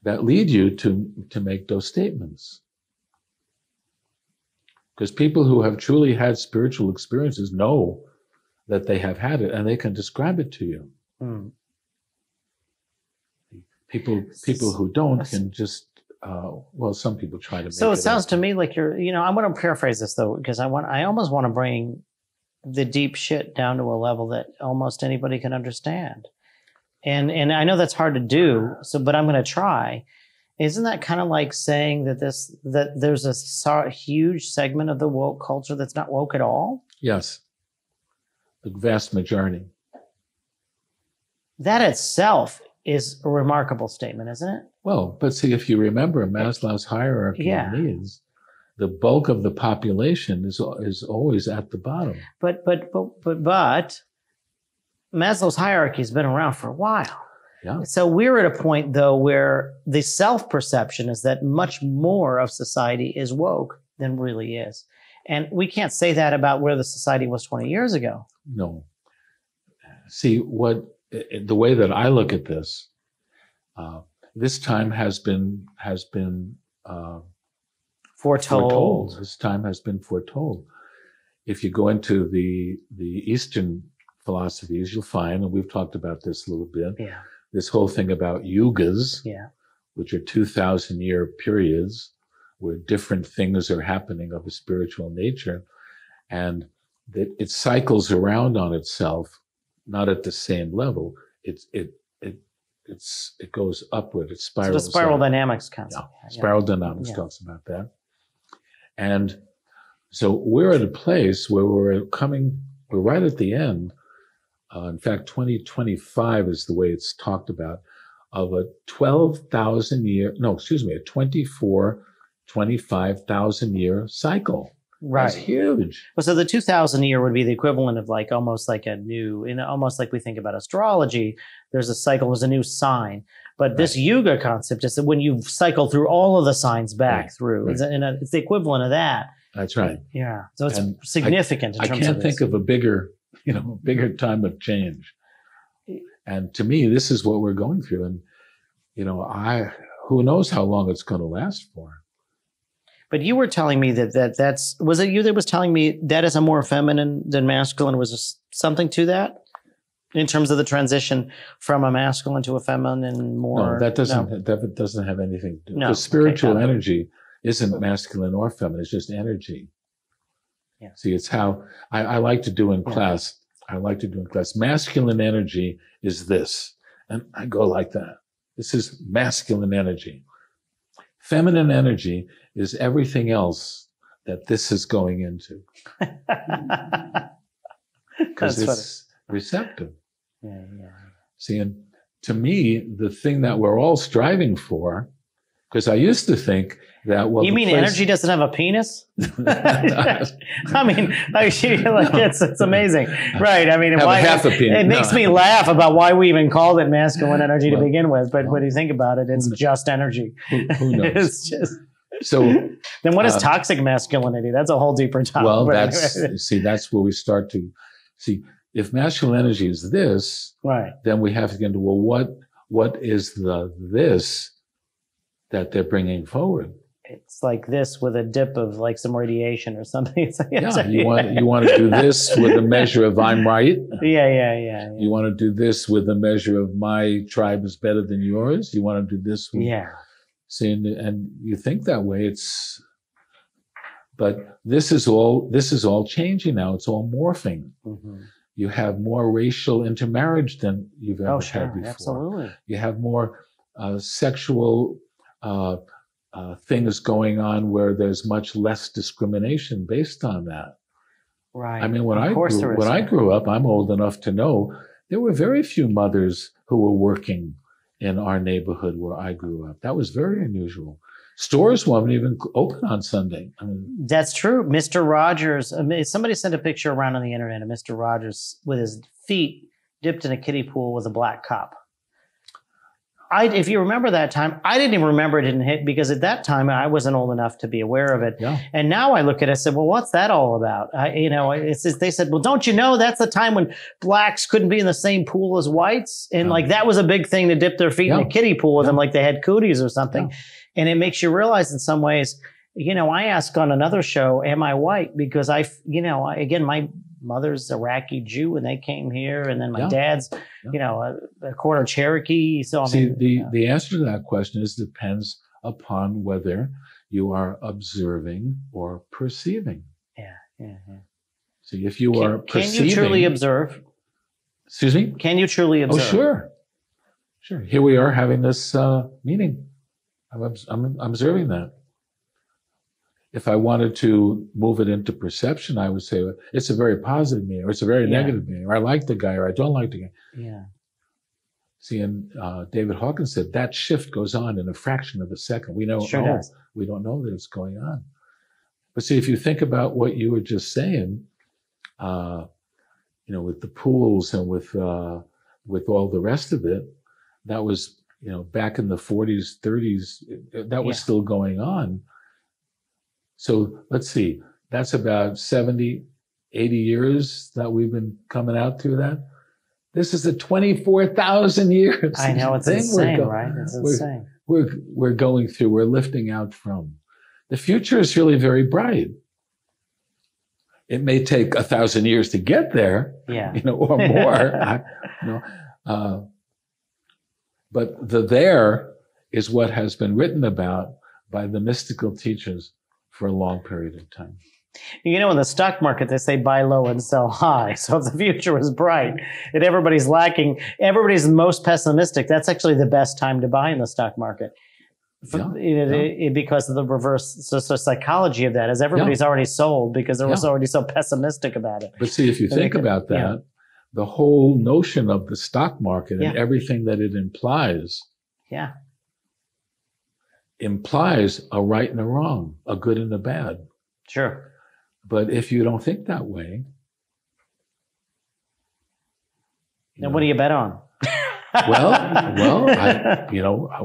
that lead you to make those statements? Because people who have truly had spiritual experiences know that they have had it, and they can describe it to you. Mm. People who don't can just, some people try to make it. So it sounds to me like I'm going to paraphrase this though, because I almost want to bring the deep shit down to a level that almost anybody can understand. And I know that's hard to do, but I'm going to try. Isn't that kind of like saying that there's a huge segment of the woke culture that's not woke at all? Yes. The vast majority. That itself is a remarkable statement, isn't it? Well, but see, if you remember Maslow's hierarchy of needs, the bulk of the population is always at the bottom. But Maslow's hierarchy has been around for a while. Yeah. So we're at a point, though, where the self-perception is that much more of society is woke than really is. And we can't say that about where the society was 20 years ago. No. See, the way that I look at this, this time has been foretold. This time has been foretold. If you go into the Eastern philosophies, you'll find, and we've talked about this a little bit, this whole thing about yugas, which are 2,000-year periods where different things are happening of a spiritual nature, and that it cycles around on itself, not at the same level. It goes upward. It spirals. So the spiral dynamics concept. Yeah. Spiral dynamics talks about that. And so we're at a place where we're right at the end. In fact, 2025 is the way it's talked about, of a 25,000 year cycle. Right. That's huge. Well, so the 2000 year would be the equivalent of almost like almost like we think about astrology. There's a cycle, there's a new sign. But this yuga concept is that when you cycle through all of the signs back through, it's the equivalent of that. That's right. Yeah. So it's significant in terms of I can't think of a bigger time of change. And to me, this is what we're going through. And, who knows how long it's going to last for. But you were telling me was it you that was telling me that is a more feminine than masculine? Was there something to that in terms of the transition from a masculine to a feminine more? No, that doesn't have anything to do. No, the spiritual energy isn't masculine or feminine. It's just energy. Yeah. See, it's how I like to do in class. Masculine energy is this. And I go like that. This is masculine energy. Feminine energy is everything else that this is going into. Because it's receptive. Yeah. See, and to me, the thing that we're all striving for Because I used to think that, well, you mean energy doesn't have a penis? I mean, like it's amazing, right? I mean, why, half a penis. It makes me laugh about why we even called it masculine energy to begin with. But when you think about it, it's just energy. Who knows? It's just. So then, what is toxic masculinity? That's a whole deeper topic. Well, that's where we start to see if masculine energy is this, right? Then we have to get into, well, what is the this that they're bringing forward? It's like this with a dip of like some radiation or something. It's like, you want to do this with a measure of I'm right. Yeah. You want to do this with a measure of my tribe is better than yours. You want to do this with, see, and you think that way. But this is all changing now. It's all morphing. Mm-hmm. You have more racial intermarriage than you've ever had before. Absolutely. You have more sexual things going on where there's much less discrimination based on that. Right. I mean, when I grew up, I'm old enough to know there were very few mothers who were working in our neighborhood where I grew up. That was very unusual. Stores weren't even open on Sunday. I mean, that's true. Mr. Rogers, somebody sent a picture around on the internet of Mr. Rogers with his feet dipped in a kiddie pool with a black cop. If you remember that time, I didn't even remember it didn't hit because at that time I wasn't old enough to be aware of it. Yeah. And now I look at it and said, well, what's that all about? They said, well, don't you know that's the time when blacks couldn't be in the same pool as whites? And like that was a big thing to dip their feet in a kiddie pool with them like they had cooties or something. Yeah. And it makes you realize in some ways, I ask on another show, am I white? Because again, my mother's Iraqi Jew and they came here, and then my dad's, a quarter Cherokee. So the answer to that question depends upon whether you are observing or perceiving. Yeah. See, if you are perceiving, can you truly observe? Excuse me? Can you truly observe? Oh, sure. Here we are having this meeting. I'm observing that. If I wanted to move it into perception, I would say it's a very positive meaning, or it's a very negative meaning, or I like the guy, or I don't like the guy. Yeah. See, and David Hawkins said that shift goes on in a fraction of a second. We don't know that it's going on. But see, if you think about what you were just saying, with the pools and with all the rest of it, that was, back in the 40s, 30s, that was still going on. So let's see, that's about 70, 80 years that we've been coming out through that. This is a 24,000 years. I know, it's insane, right? It's insane. We're going through, we're lifting out from. The future is really very bright. It may take 1,000 years to get there, or more. But the there is what has been written about by the mystical teachers for a long period of time. In the stock market, they say buy low and sell high. So if the future is bright and everybody's most pessimistic, that's actually the best time to buy in the stock market. Because of the reverse psychology of that is everybody's already sold because they're already so pessimistic about it. But see, if you think about that, the whole notion of the stock market and everything that it implies implies a right and a wrong, a good and a bad. Sure. But if you don't think that way, then what do you bet on?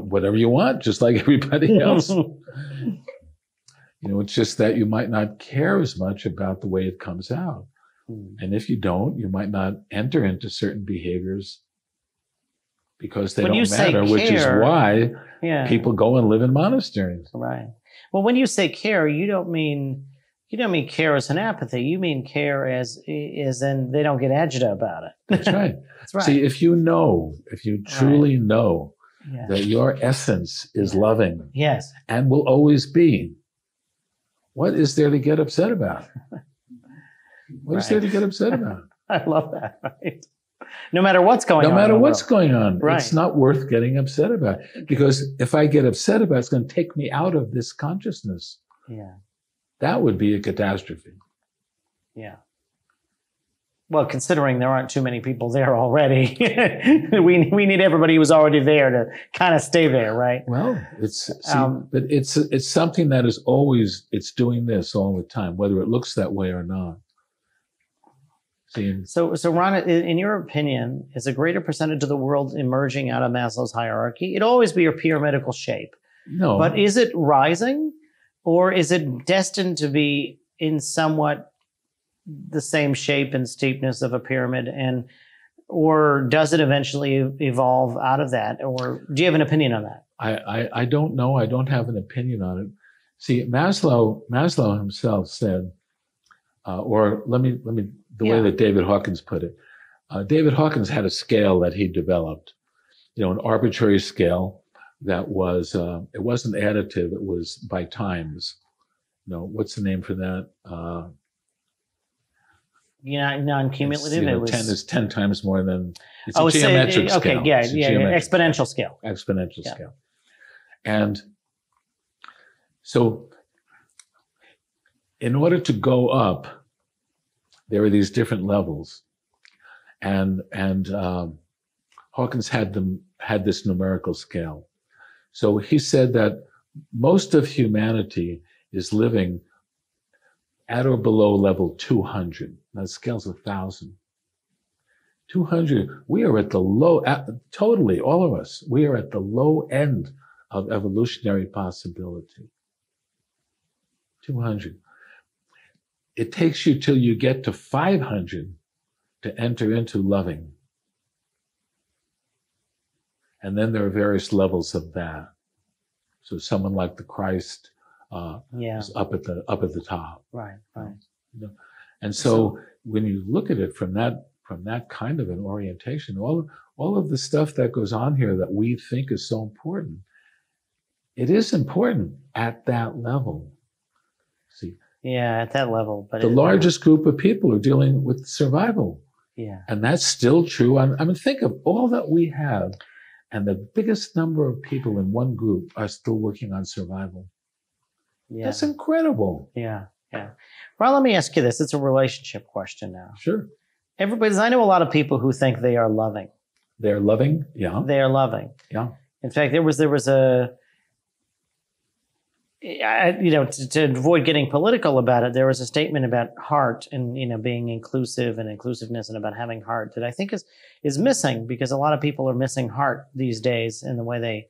Whatever you want, just like everybody else. It's just that you might not care as much about the way it comes out. And if you don't, you might not enter into certain behaviors because they don't matter, which is why people go and live in monasteries. Right. Well, when you say care, you don't mean care as an apathy. You mean care as in they don't get agita about it. That's right. That's right. See, if you truly know that your essence is loving, and will always be, what is there to get upset about? What is there to get upset about? I love that. Right. No matter what's going on. No matter what's going on, right. It's not worth getting upset about. Because if I get upset about it, it's going to take me out of this consciousness. Yeah. That would be a catastrophe. Yeah. Well, considering there aren't too many people there already, we need everybody who's already there to kind of stay there, right? Well, but it's something that is always, it's doing this all the time, whether it looks that way or not. See, so Ron, in your opinion, is a greater percentage of the world emerging out of Maslow's hierarchy? It'll always be a pyramidal shape. No. But is it rising, or is it destined to be in somewhat the same shape and steepness of a pyramid, or does it eventually evolve out of that? Or do you have an opinion on that? I don't know. I don't have an opinion on it. See, Maslow himself said, or let me the way that David Hawkins put it. David Hawkins had a scale that he developed, an arbitrary scale that was, it wasn't additive, it was by times. What's the name for that? Non-cumulative. It was 10 is 10 times more than, it's a geometric scale. Okay, yeah, exponential scale. Exponential scale. And so in order to go up, there are these different levels. And Hawkins had this numerical scale. So he said that most of humanity is living at or below level 200. That scale's 1,000. 200, we are at the low, totally, all of us, we are at the low end of evolutionary possibility. 200. It takes you till you get to 500 to enter into loving. And then there are various levels of that. So someone like the Christ is up at the top. Right. And so when you look at it from that kind of an orientation, all of the stuff that goes on here that we think is so important, it is important at that level. See? Yeah, at that level. But the largest group of people are dealing with survival. Yeah. And that's still true. I mean, think of all that we have, and the biggest number of people in one group are still working on survival. Yeah. That's incredible. Yeah. Well, let me ask you this. It's a relationship question now. Sure. I know a lot of people who think they are loving. They're loving? Yeah. They are loving. Yeah. In fact, there was to avoid getting political about it, there was a statement about heart and, being inclusive and inclusiveness and about having heart that I think is missing, because a lot of people are missing heart these days in the way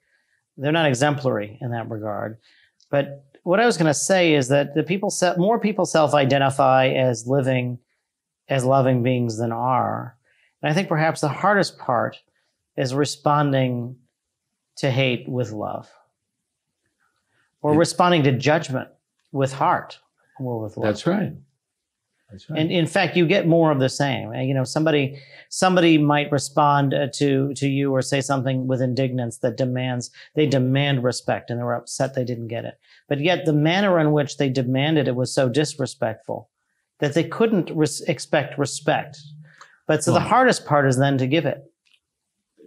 they're not exemplary in that regard. But what I was going to say is that more people self-identify as loving beings than are. And I think perhaps the hardest part is responding to hate with love, or responding to judgment with heart or with love. That's right. And in fact, you get more of the same. Somebody might respond to you or say something with indignance that they demand respect, and they were upset they didn't get it. But yet the manner in which they demanded it was so disrespectful that they couldn't expect respect. But so the hardest part is then to give it.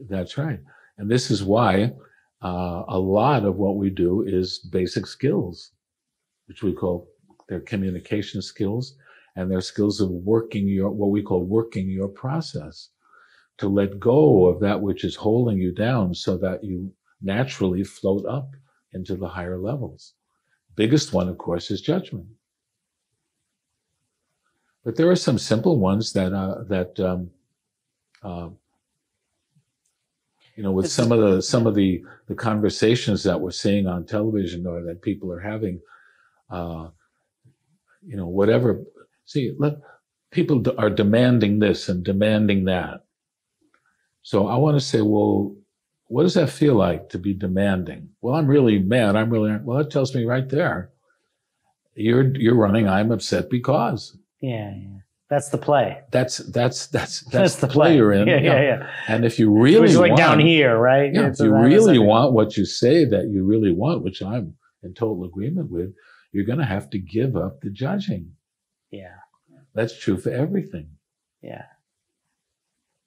That's right. And this is why a lot of what we do is basic skills, which we call their communication skills, and their skills of working what we call working your process, to let go of that which is holding you down so that you naturally float up into the higher levels. Biggest one, of course, is judgment. But there are some simple ones that with some of the conversations that we're seeing on television or that people are having, whatever. See, people are demanding this and demanding that. So I want to say, well, what does that feel like to be demanding? Well, I'm really mad. Well, that tells me right there, you're running. I'm upset because. Yeah. That's the play. That's the play you're in. Yeah. And if you really want down here, right? Yeah, if you really want what you say that you really want, which I'm in total agreement with, you're going to have to give up the judging. Yeah. That's true for everything. Yeah.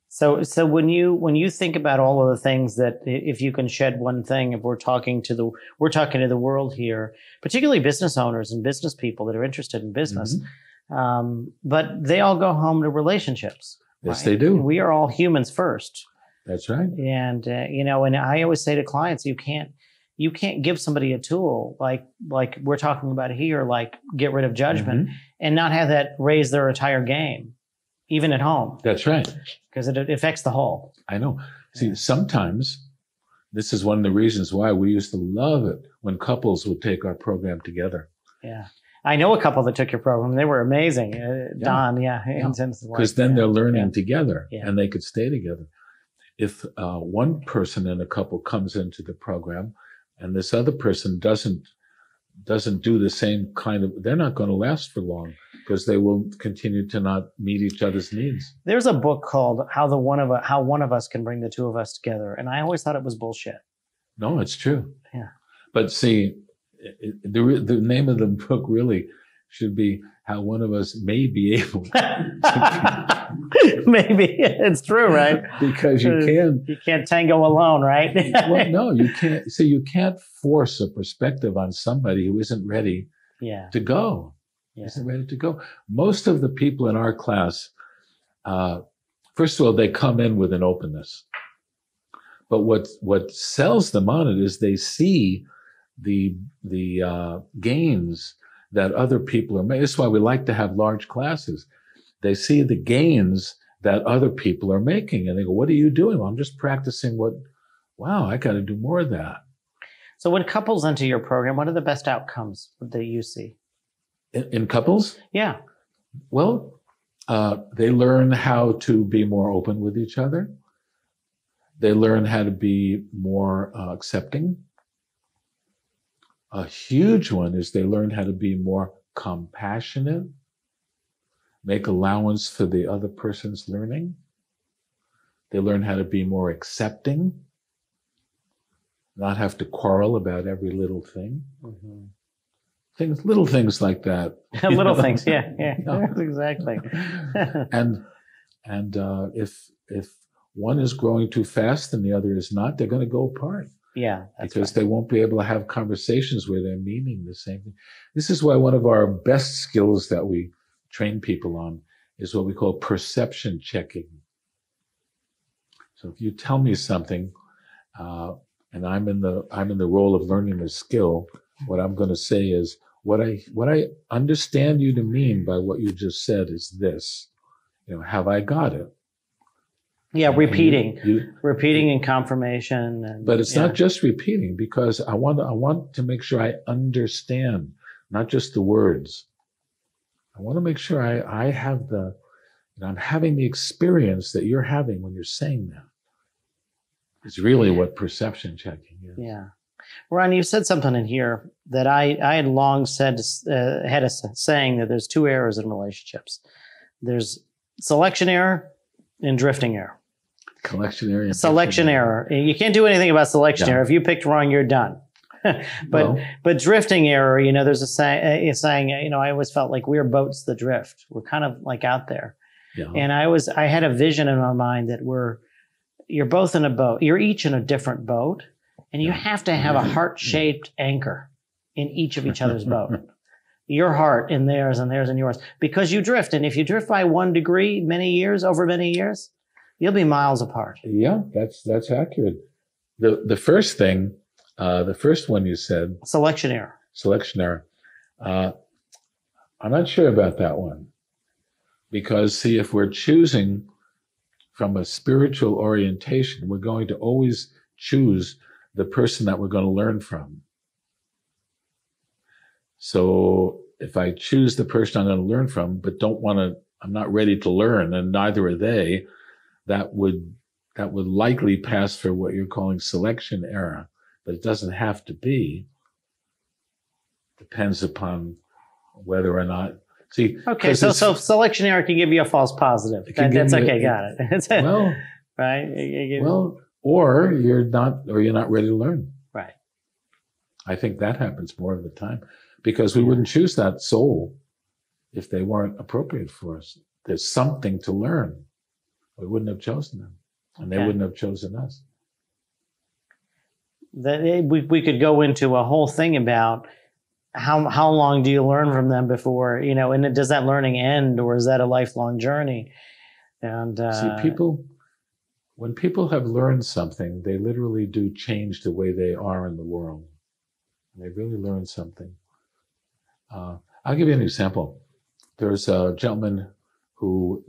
So when you think about all of the things that, if you can shed one thing, if we're talking to the world here, particularly business owners and business people that are interested in business, But they all go home to relationships. Yes, right? they do. We are all humans first. That's right. And, and I always say to clients, you can't give somebody a tool like we're talking about here, like get rid of judgment and not have that raise their entire game, even at home. That's right. Because it affects the whole. I know. See, sometimes this is one of the reasons why we used to love it when couples would take our program together. Yeah. I know a couple that took your program. They were amazing. Don, Because then they're learning together and they could stay together. If one person in a couple comes into the program and this other person doesn't do the same kind of, they're not going to last for long because they will continue to not meet each other's needs. There's a book called How One of Us Can Bring the Two of Us Together. And I always thought it was bullshit. No, it's true. Yeah. But see, the name of the book really should be How One of Us May Be Able to Maybe it's true, right? Because you can't tango alone, right? Well, no, you can't. So you can't force a perspective on somebody who isn't ready to go. Isn't ready to go. Most of the people in our class, first of all, they come in with an openness. But what sells them on it is they see the gains that other people are making. That's why we like to have large classes. They see the gains that other people are making. And they go, what are you doing? Well, I'm just practicing I got to do more of that. So when couples enter your program, what are the best outcomes that you see? In couples? Yeah. Well, they learn how to be more open with each other. They learn how to be more accepting. A huge one is they learn how to be more compassionate, make allowance for the other person's learning. They learn how to be more accepting, not have to quarrel about every little thing. Little things like that. Little things, yeah. Exactly. and if one is growing too fast and the other is not, they're going to go apart. Yeah, because they won't be able to have conversations where they're meaning the same thing. This is why one of our best skills that we train people on is what we call perception checking. So if you tell me something, and I'm in the role of learning the skill, what I'm going to say is what I understand you to mean by what you just said is this. Have I got it? Yeah, repeating and confirmation. But it's not just repeating, because I want to make sure I understand, not just the words. I want to make sure I have I'm having the experience that you're having when you're saying that. It's really what perception checking is. Yeah. Ron, you said something in here that I had long said, had a saying that there's two errors in relationships. There's selection error and drifting error. Selection error. You can't do anything about selection error. If you picked wrong, you're done. But drifting error, there's a saying, I always felt like we're boats that drift. We're kind of like out there. Yeah. And I had a vision in my mind that you're both in a boat. You're each in a different boat, and you have to have a heart-shaped anchor in each of each other's boat. Your heart in theirs and theirs in yours, because you drift. And if you drift by 1 degree over many years, you'll be miles apart. Yeah, that's accurate. The first thing, the first one you said, selection error. I'm not sure about that one, because see, if we're choosing from a spiritual orientation, we're going to always choose the person that we're going to learn from. So if I choose the person I'm going to learn from, but I'm not ready to learn, and neither are they, that would likely pass for what you're calling selection error, but it doesn't have to be. Depends upon whether or not. See, okay, so selection error can give you a false positive. That's okay, got it. Well, right. Or you're not ready to learn. Right. I think that happens more of the time, because we wouldn't choose that soul if they weren't appropriate for us. There's something to learn. We wouldn't have chosen them, and they wouldn't have chosen us. We could go into a whole thing about how long do you learn from them before, and does that learning end, or is that a lifelong journey? And See, when people have learned something, they literally do change the way they are in the world. They really learn something. I'll give you an example. There's a gentleman who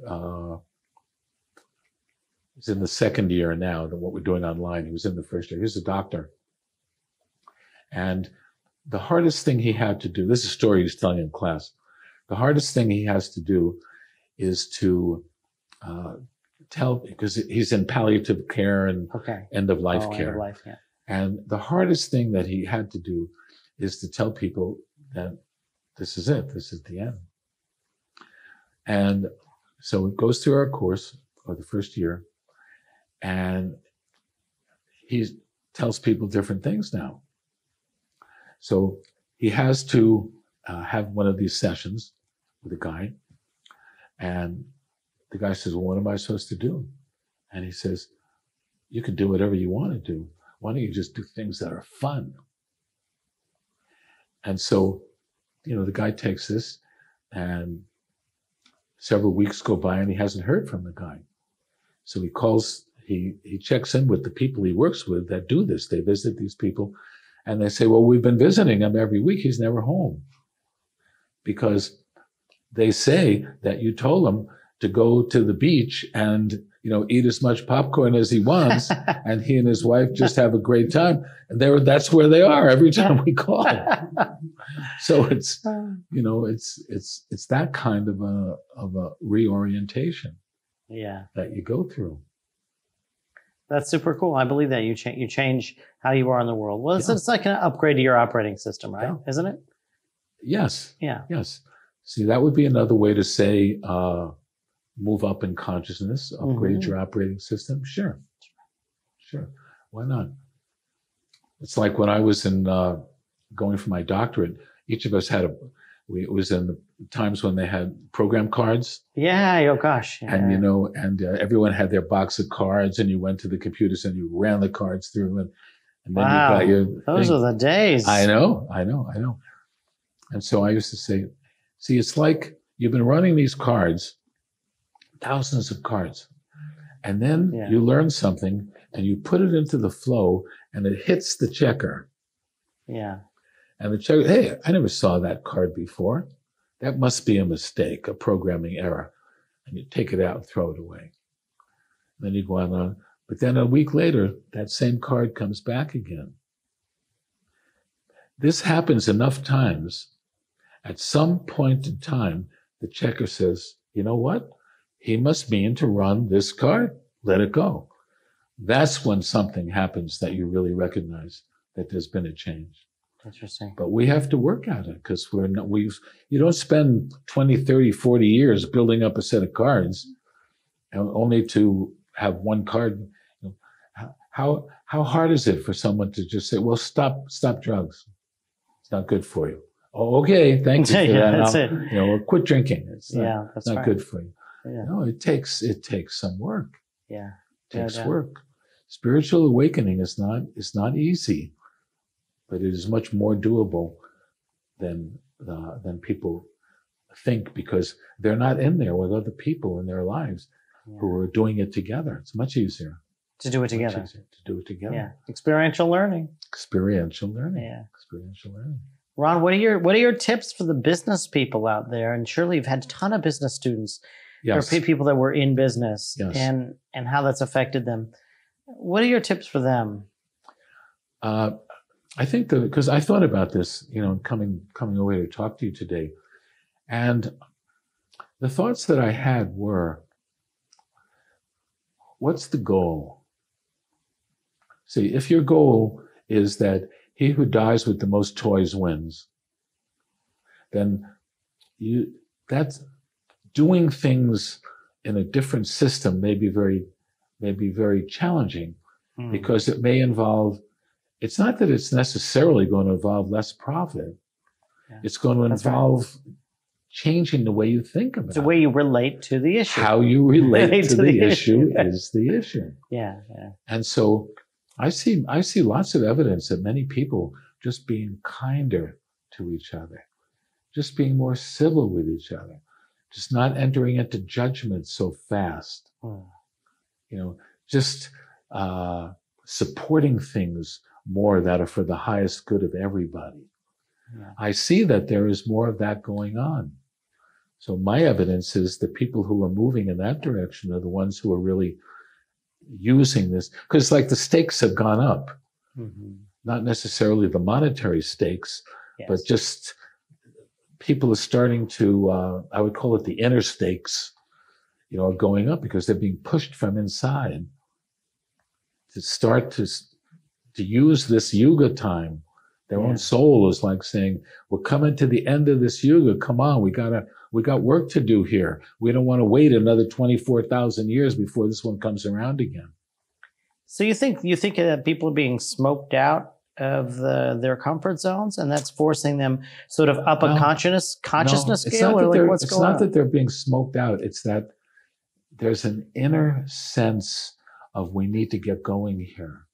is in the second year now than what we're doing online. He was in the first year. He's a doctor. And the hardest thing he had to do, this is a story he's telling in class. The hardest thing he has to do is to tell, because he's in palliative care and end of life care. End of life, yeah. And the hardest thing that he had to do is to tell people that this is it, this is the end. And so it goes through our course for the first year, and he tells people different things now. So he has to have one of these sessions with a guy, and the guy says, well, what am I supposed to do? And he says, you can do whatever you want to do. Why don't you just do things that are fun? And so, the guy takes this, and several weeks go by and he hasn't heard from the guy. So he checks in with the people he works with that do this. They visit these people and they say, well, we've been visiting him every week. He's never home. Because they say that you told him to go to the beach and, eat as much popcorn as he wants. And he and his wife just have a great time. And that's where they are every time we call. So it's, it's that kind of a reorientation that you go through. That's super cool. I believe that you change how you are in the world. Well, it's like an upgrade to your operating system, right? Yeah. Isn't it? Yes. Yeah. Yes. See, that would be another way to say, move up in consciousness, upgrade your operating system. Sure. Why not? It's like when I was going for my doctorate, each of us had it was in the times when they had program cards. Yeah. Oh gosh. Yeah. And everyone had their box of cards, and you went to the computers and you ran the cards through, and then you got your those thing. are the days. I know. And so I used to say, see, it's like you've been running these cards, thousands of cards, and then you learn something and you put it into the flow and it hits the checker. Yeah. And the checker, hey, I never saw that card before. That must be a mistake, a programming error. And you take it out and throw it away. And then you go on. But then a week later, that same card comes back again. This happens enough times. At some point in time, the checker says, you know what? He must mean to run this card. Let it go. That's when something happens that you really recognize that there's been a change. Interesting. But we have to work at it, because you don't spend 20, 30, 40 years building up a set of cards only to have one card. How hard is it for someone to just say, well, stop drugs. It's not good for you. Oh, okay. Thank you for that. That's it. Or quit drinking. It's not, that's not good for you. Yeah. No, it takes some work. Yeah. It takes work. Spiritual awakening is not easy, but it is much more doable than people think, because they're not in there with other people in their lives who are doing it together. It's much easier to do it together. Yeah. Experiential learning. Yeah. Ron, what are your tips for the business people out there? And surely you've had a ton of business students. Yes. Or people that were in business, yes. and how that's affected them. What are your tips for them? I think because I thought about this, coming away to talk to you today, and the thoughts that I had were, what's the goal? See, if your goal is that he who dies with the most toys wins, then that's doing things in a different system may be very challenging, because it may involve, it's not that it's necessarily going to involve less profit. Yeah. It's going to involve changing the way you think about it. The way you relate to the issue. How you relate to the issue is the issue. Yeah. And so I see lots of evidence that many people just being kinder to each other, just being more civil with each other, just not entering into judgment so fast, just supporting things more that are for the highest good of everybody. Yeah. I see that there is more of that going on. So my evidence is the people who are moving in that direction are the ones who are really using this, because like the stakes have gone up, not necessarily the monetary stakes, but just people are starting to, I would call it the inner stakes, are going up because they're being pushed from inside to start to use this yuga time. Their own soul is like saying, we're coming to the end of this yuga. Come on, we got work to do here. We don't want to wait another 24,000 years before this one comes around again. So you think that people are being smoked out of their comfort zones, and that's forcing them sort of up a consciousness scale, or like what's going on? It's not that they're being smoked out. It's that there's an inner sense of we need to get going here.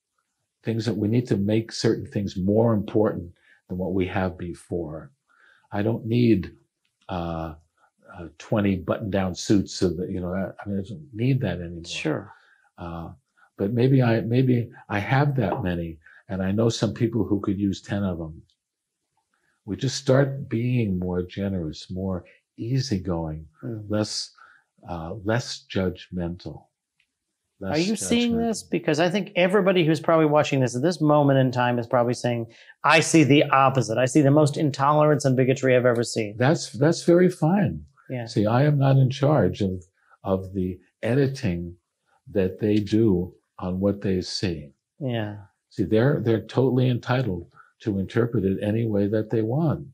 Things that we need to make certain things more important than what we have before. I don't need 20 button-down suits of I don't need that anymore. Sure. But maybe I have that many, and I know some people who could use 10 of them. We just start being more generous, more easygoing, less judgmental. Are you seeing this? Because I think everybody who's probably watching this at this moment in time is probably saying, I see the opposite. I see the most intolerance and bigotry I've ever seen. That's very fine. Yeah. See, I am not in charge of the editing that they do on what they see. Yeah. See, they're totally entitled to interpret it any way that they want.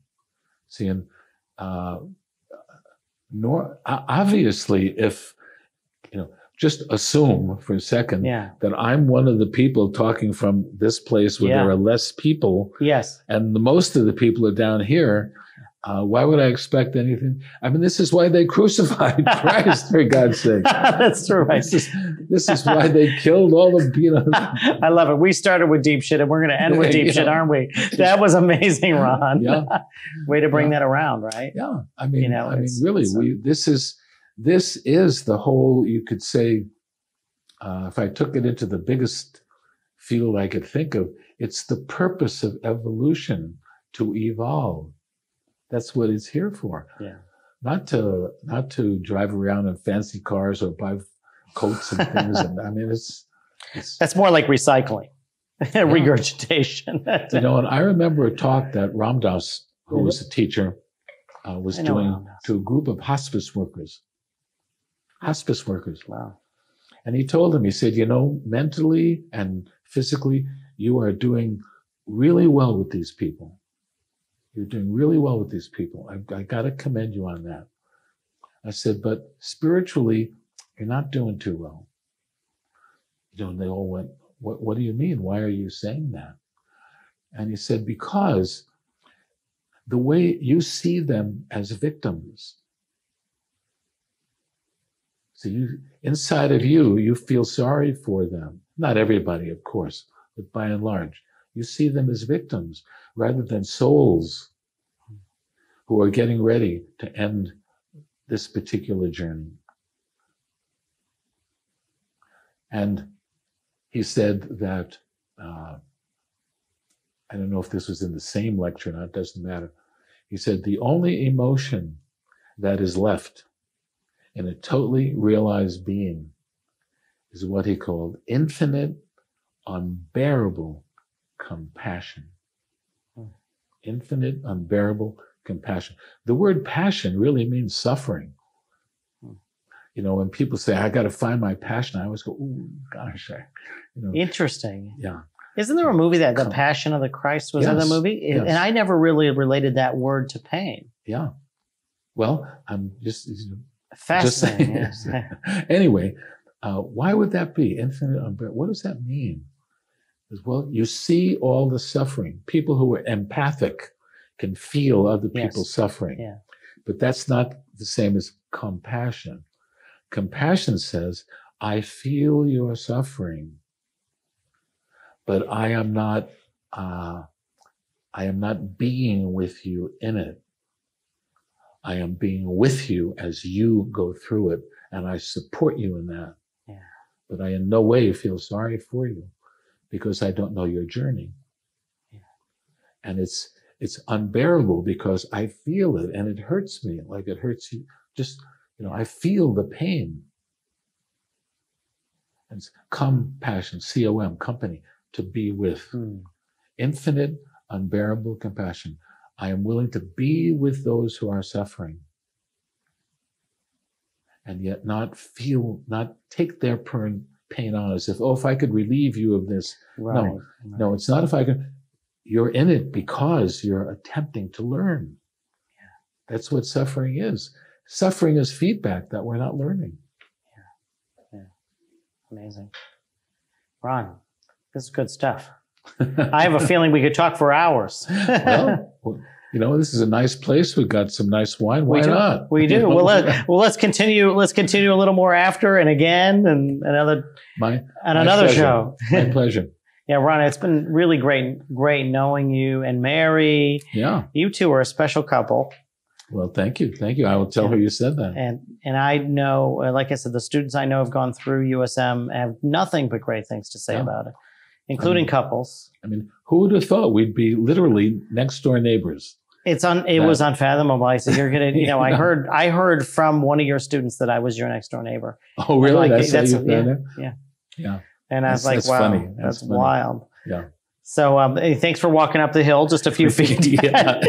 See, and obviously, if just assume for a second that I'm one of the people talking from this place where there are less people. Yes. And most of the people are down here. Why would I expect anything? I mean, this is why they crucified Christ, for God's sake. That's true. Right. This is why they killed all the, I love it. We started with deep shit and we're going to end with deep shit, aren't we? That was amazing, Ron. Yeah. Way to bring that around, right? Yeah. I mean, really, this is the whole, you could say, if I took it into the biggest field I could think of, it's the purpose of evolution to evolve. That's what it's here for. Yeah. Not to drive around in fancy cars or buy coats and things. And I mean, it's that's more like recycling, regurgitation. And I remember a talk that Ram Dass, who was a teacher, was doing to a group of hospice workers. Hospice workers. Wow. And he told them, he said, mentally and physically, you are doing really well with these people. You're doing really well with these people. I got to commend you on that. I said, but spiritually, you're not doing too well. And they all went, what do you mean? Why are you saying that? And he said, because the way you see them as victims. So inside of you feel sorry for them. Not everybody, of course, but by and large, you see them as victims rather than souls who are getting ready to end this particular journey. And he said that, I don't know if this was in the same lecture or not, it doesn't matter. He said, the only emotion that is left in a totally realized being is what he called infinite, unbearable compassion. Infinite, unbearable compassion. The word passion really means suffering. When people say, I got to find my passion, I always go, ooh, gosh. Interesting. Yeah. Isn't there a movie that The Passion of the Christ was in the movie? Yes. And I never really related that word to pain. Yeah. Well, I'm just fascinating. Just anyway, why would that be? Infinite, unbearable. What does that mean? Well, you see all the suffering. People who are empathic can feel other people's suffering. Yeah. But that's not the same as compassion. Compassion says, I feel your suffering, but I am not I am not being with you in it. I am being with you as you go through it, and I support you in that. Yeah. But I in no way feel sorry for you because I don't know your journey. Yeah. And it's unbearable because I feel it and it hurts me like it hurts you. Just, I feel the pain. And it's compassion, C-O-M, company, to be with. Infinite, unbearable compassion. I am willing to be with those who are suffering and yet not take their pain on as if, if I could relieve you of this. Right. No, it's not if I could. You're in it because you're attempting to learn. Yeah. That's what suffering is. Suffering is feedback that we're not learning. Yeah. Amazing. Ron, this is good stuff. I have a feeling we could talk for hours. Well, this is a nice place. We've got some nice wine. Why not? We do. Let's continue. Let's continue a little more after and again and another show. My pleasure. Yeah, Ron, it's been really great knowing you and Mary. Yeah, you two are a special couple. Well, thank you. I will tell her you said that. And I know, like I said, the students I know have gone through USM have nothing but great things to say about it, including couples. Who would have thought we'd be literally next door neighbors? It was unfathomable. I said, you're gonna, I heard from one of your students that I was your next door neighbor. Oh, really? Yeah. And I was like, wow, funny. That's wild. Yeah. So thanks for walking up the hill just a few feet. Yeah.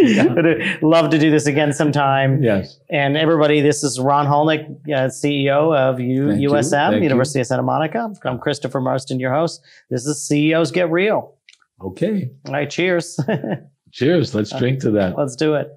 Love to do this again sometime. Yes. And everybody, this is Ron Hulnick, CEO of USM, University of Santa Monica. I'm Christopher Marston, your host. This is CEOs Get Real. Okay. All right. Cheers. Cheers. Let's drink to that. Let's do it.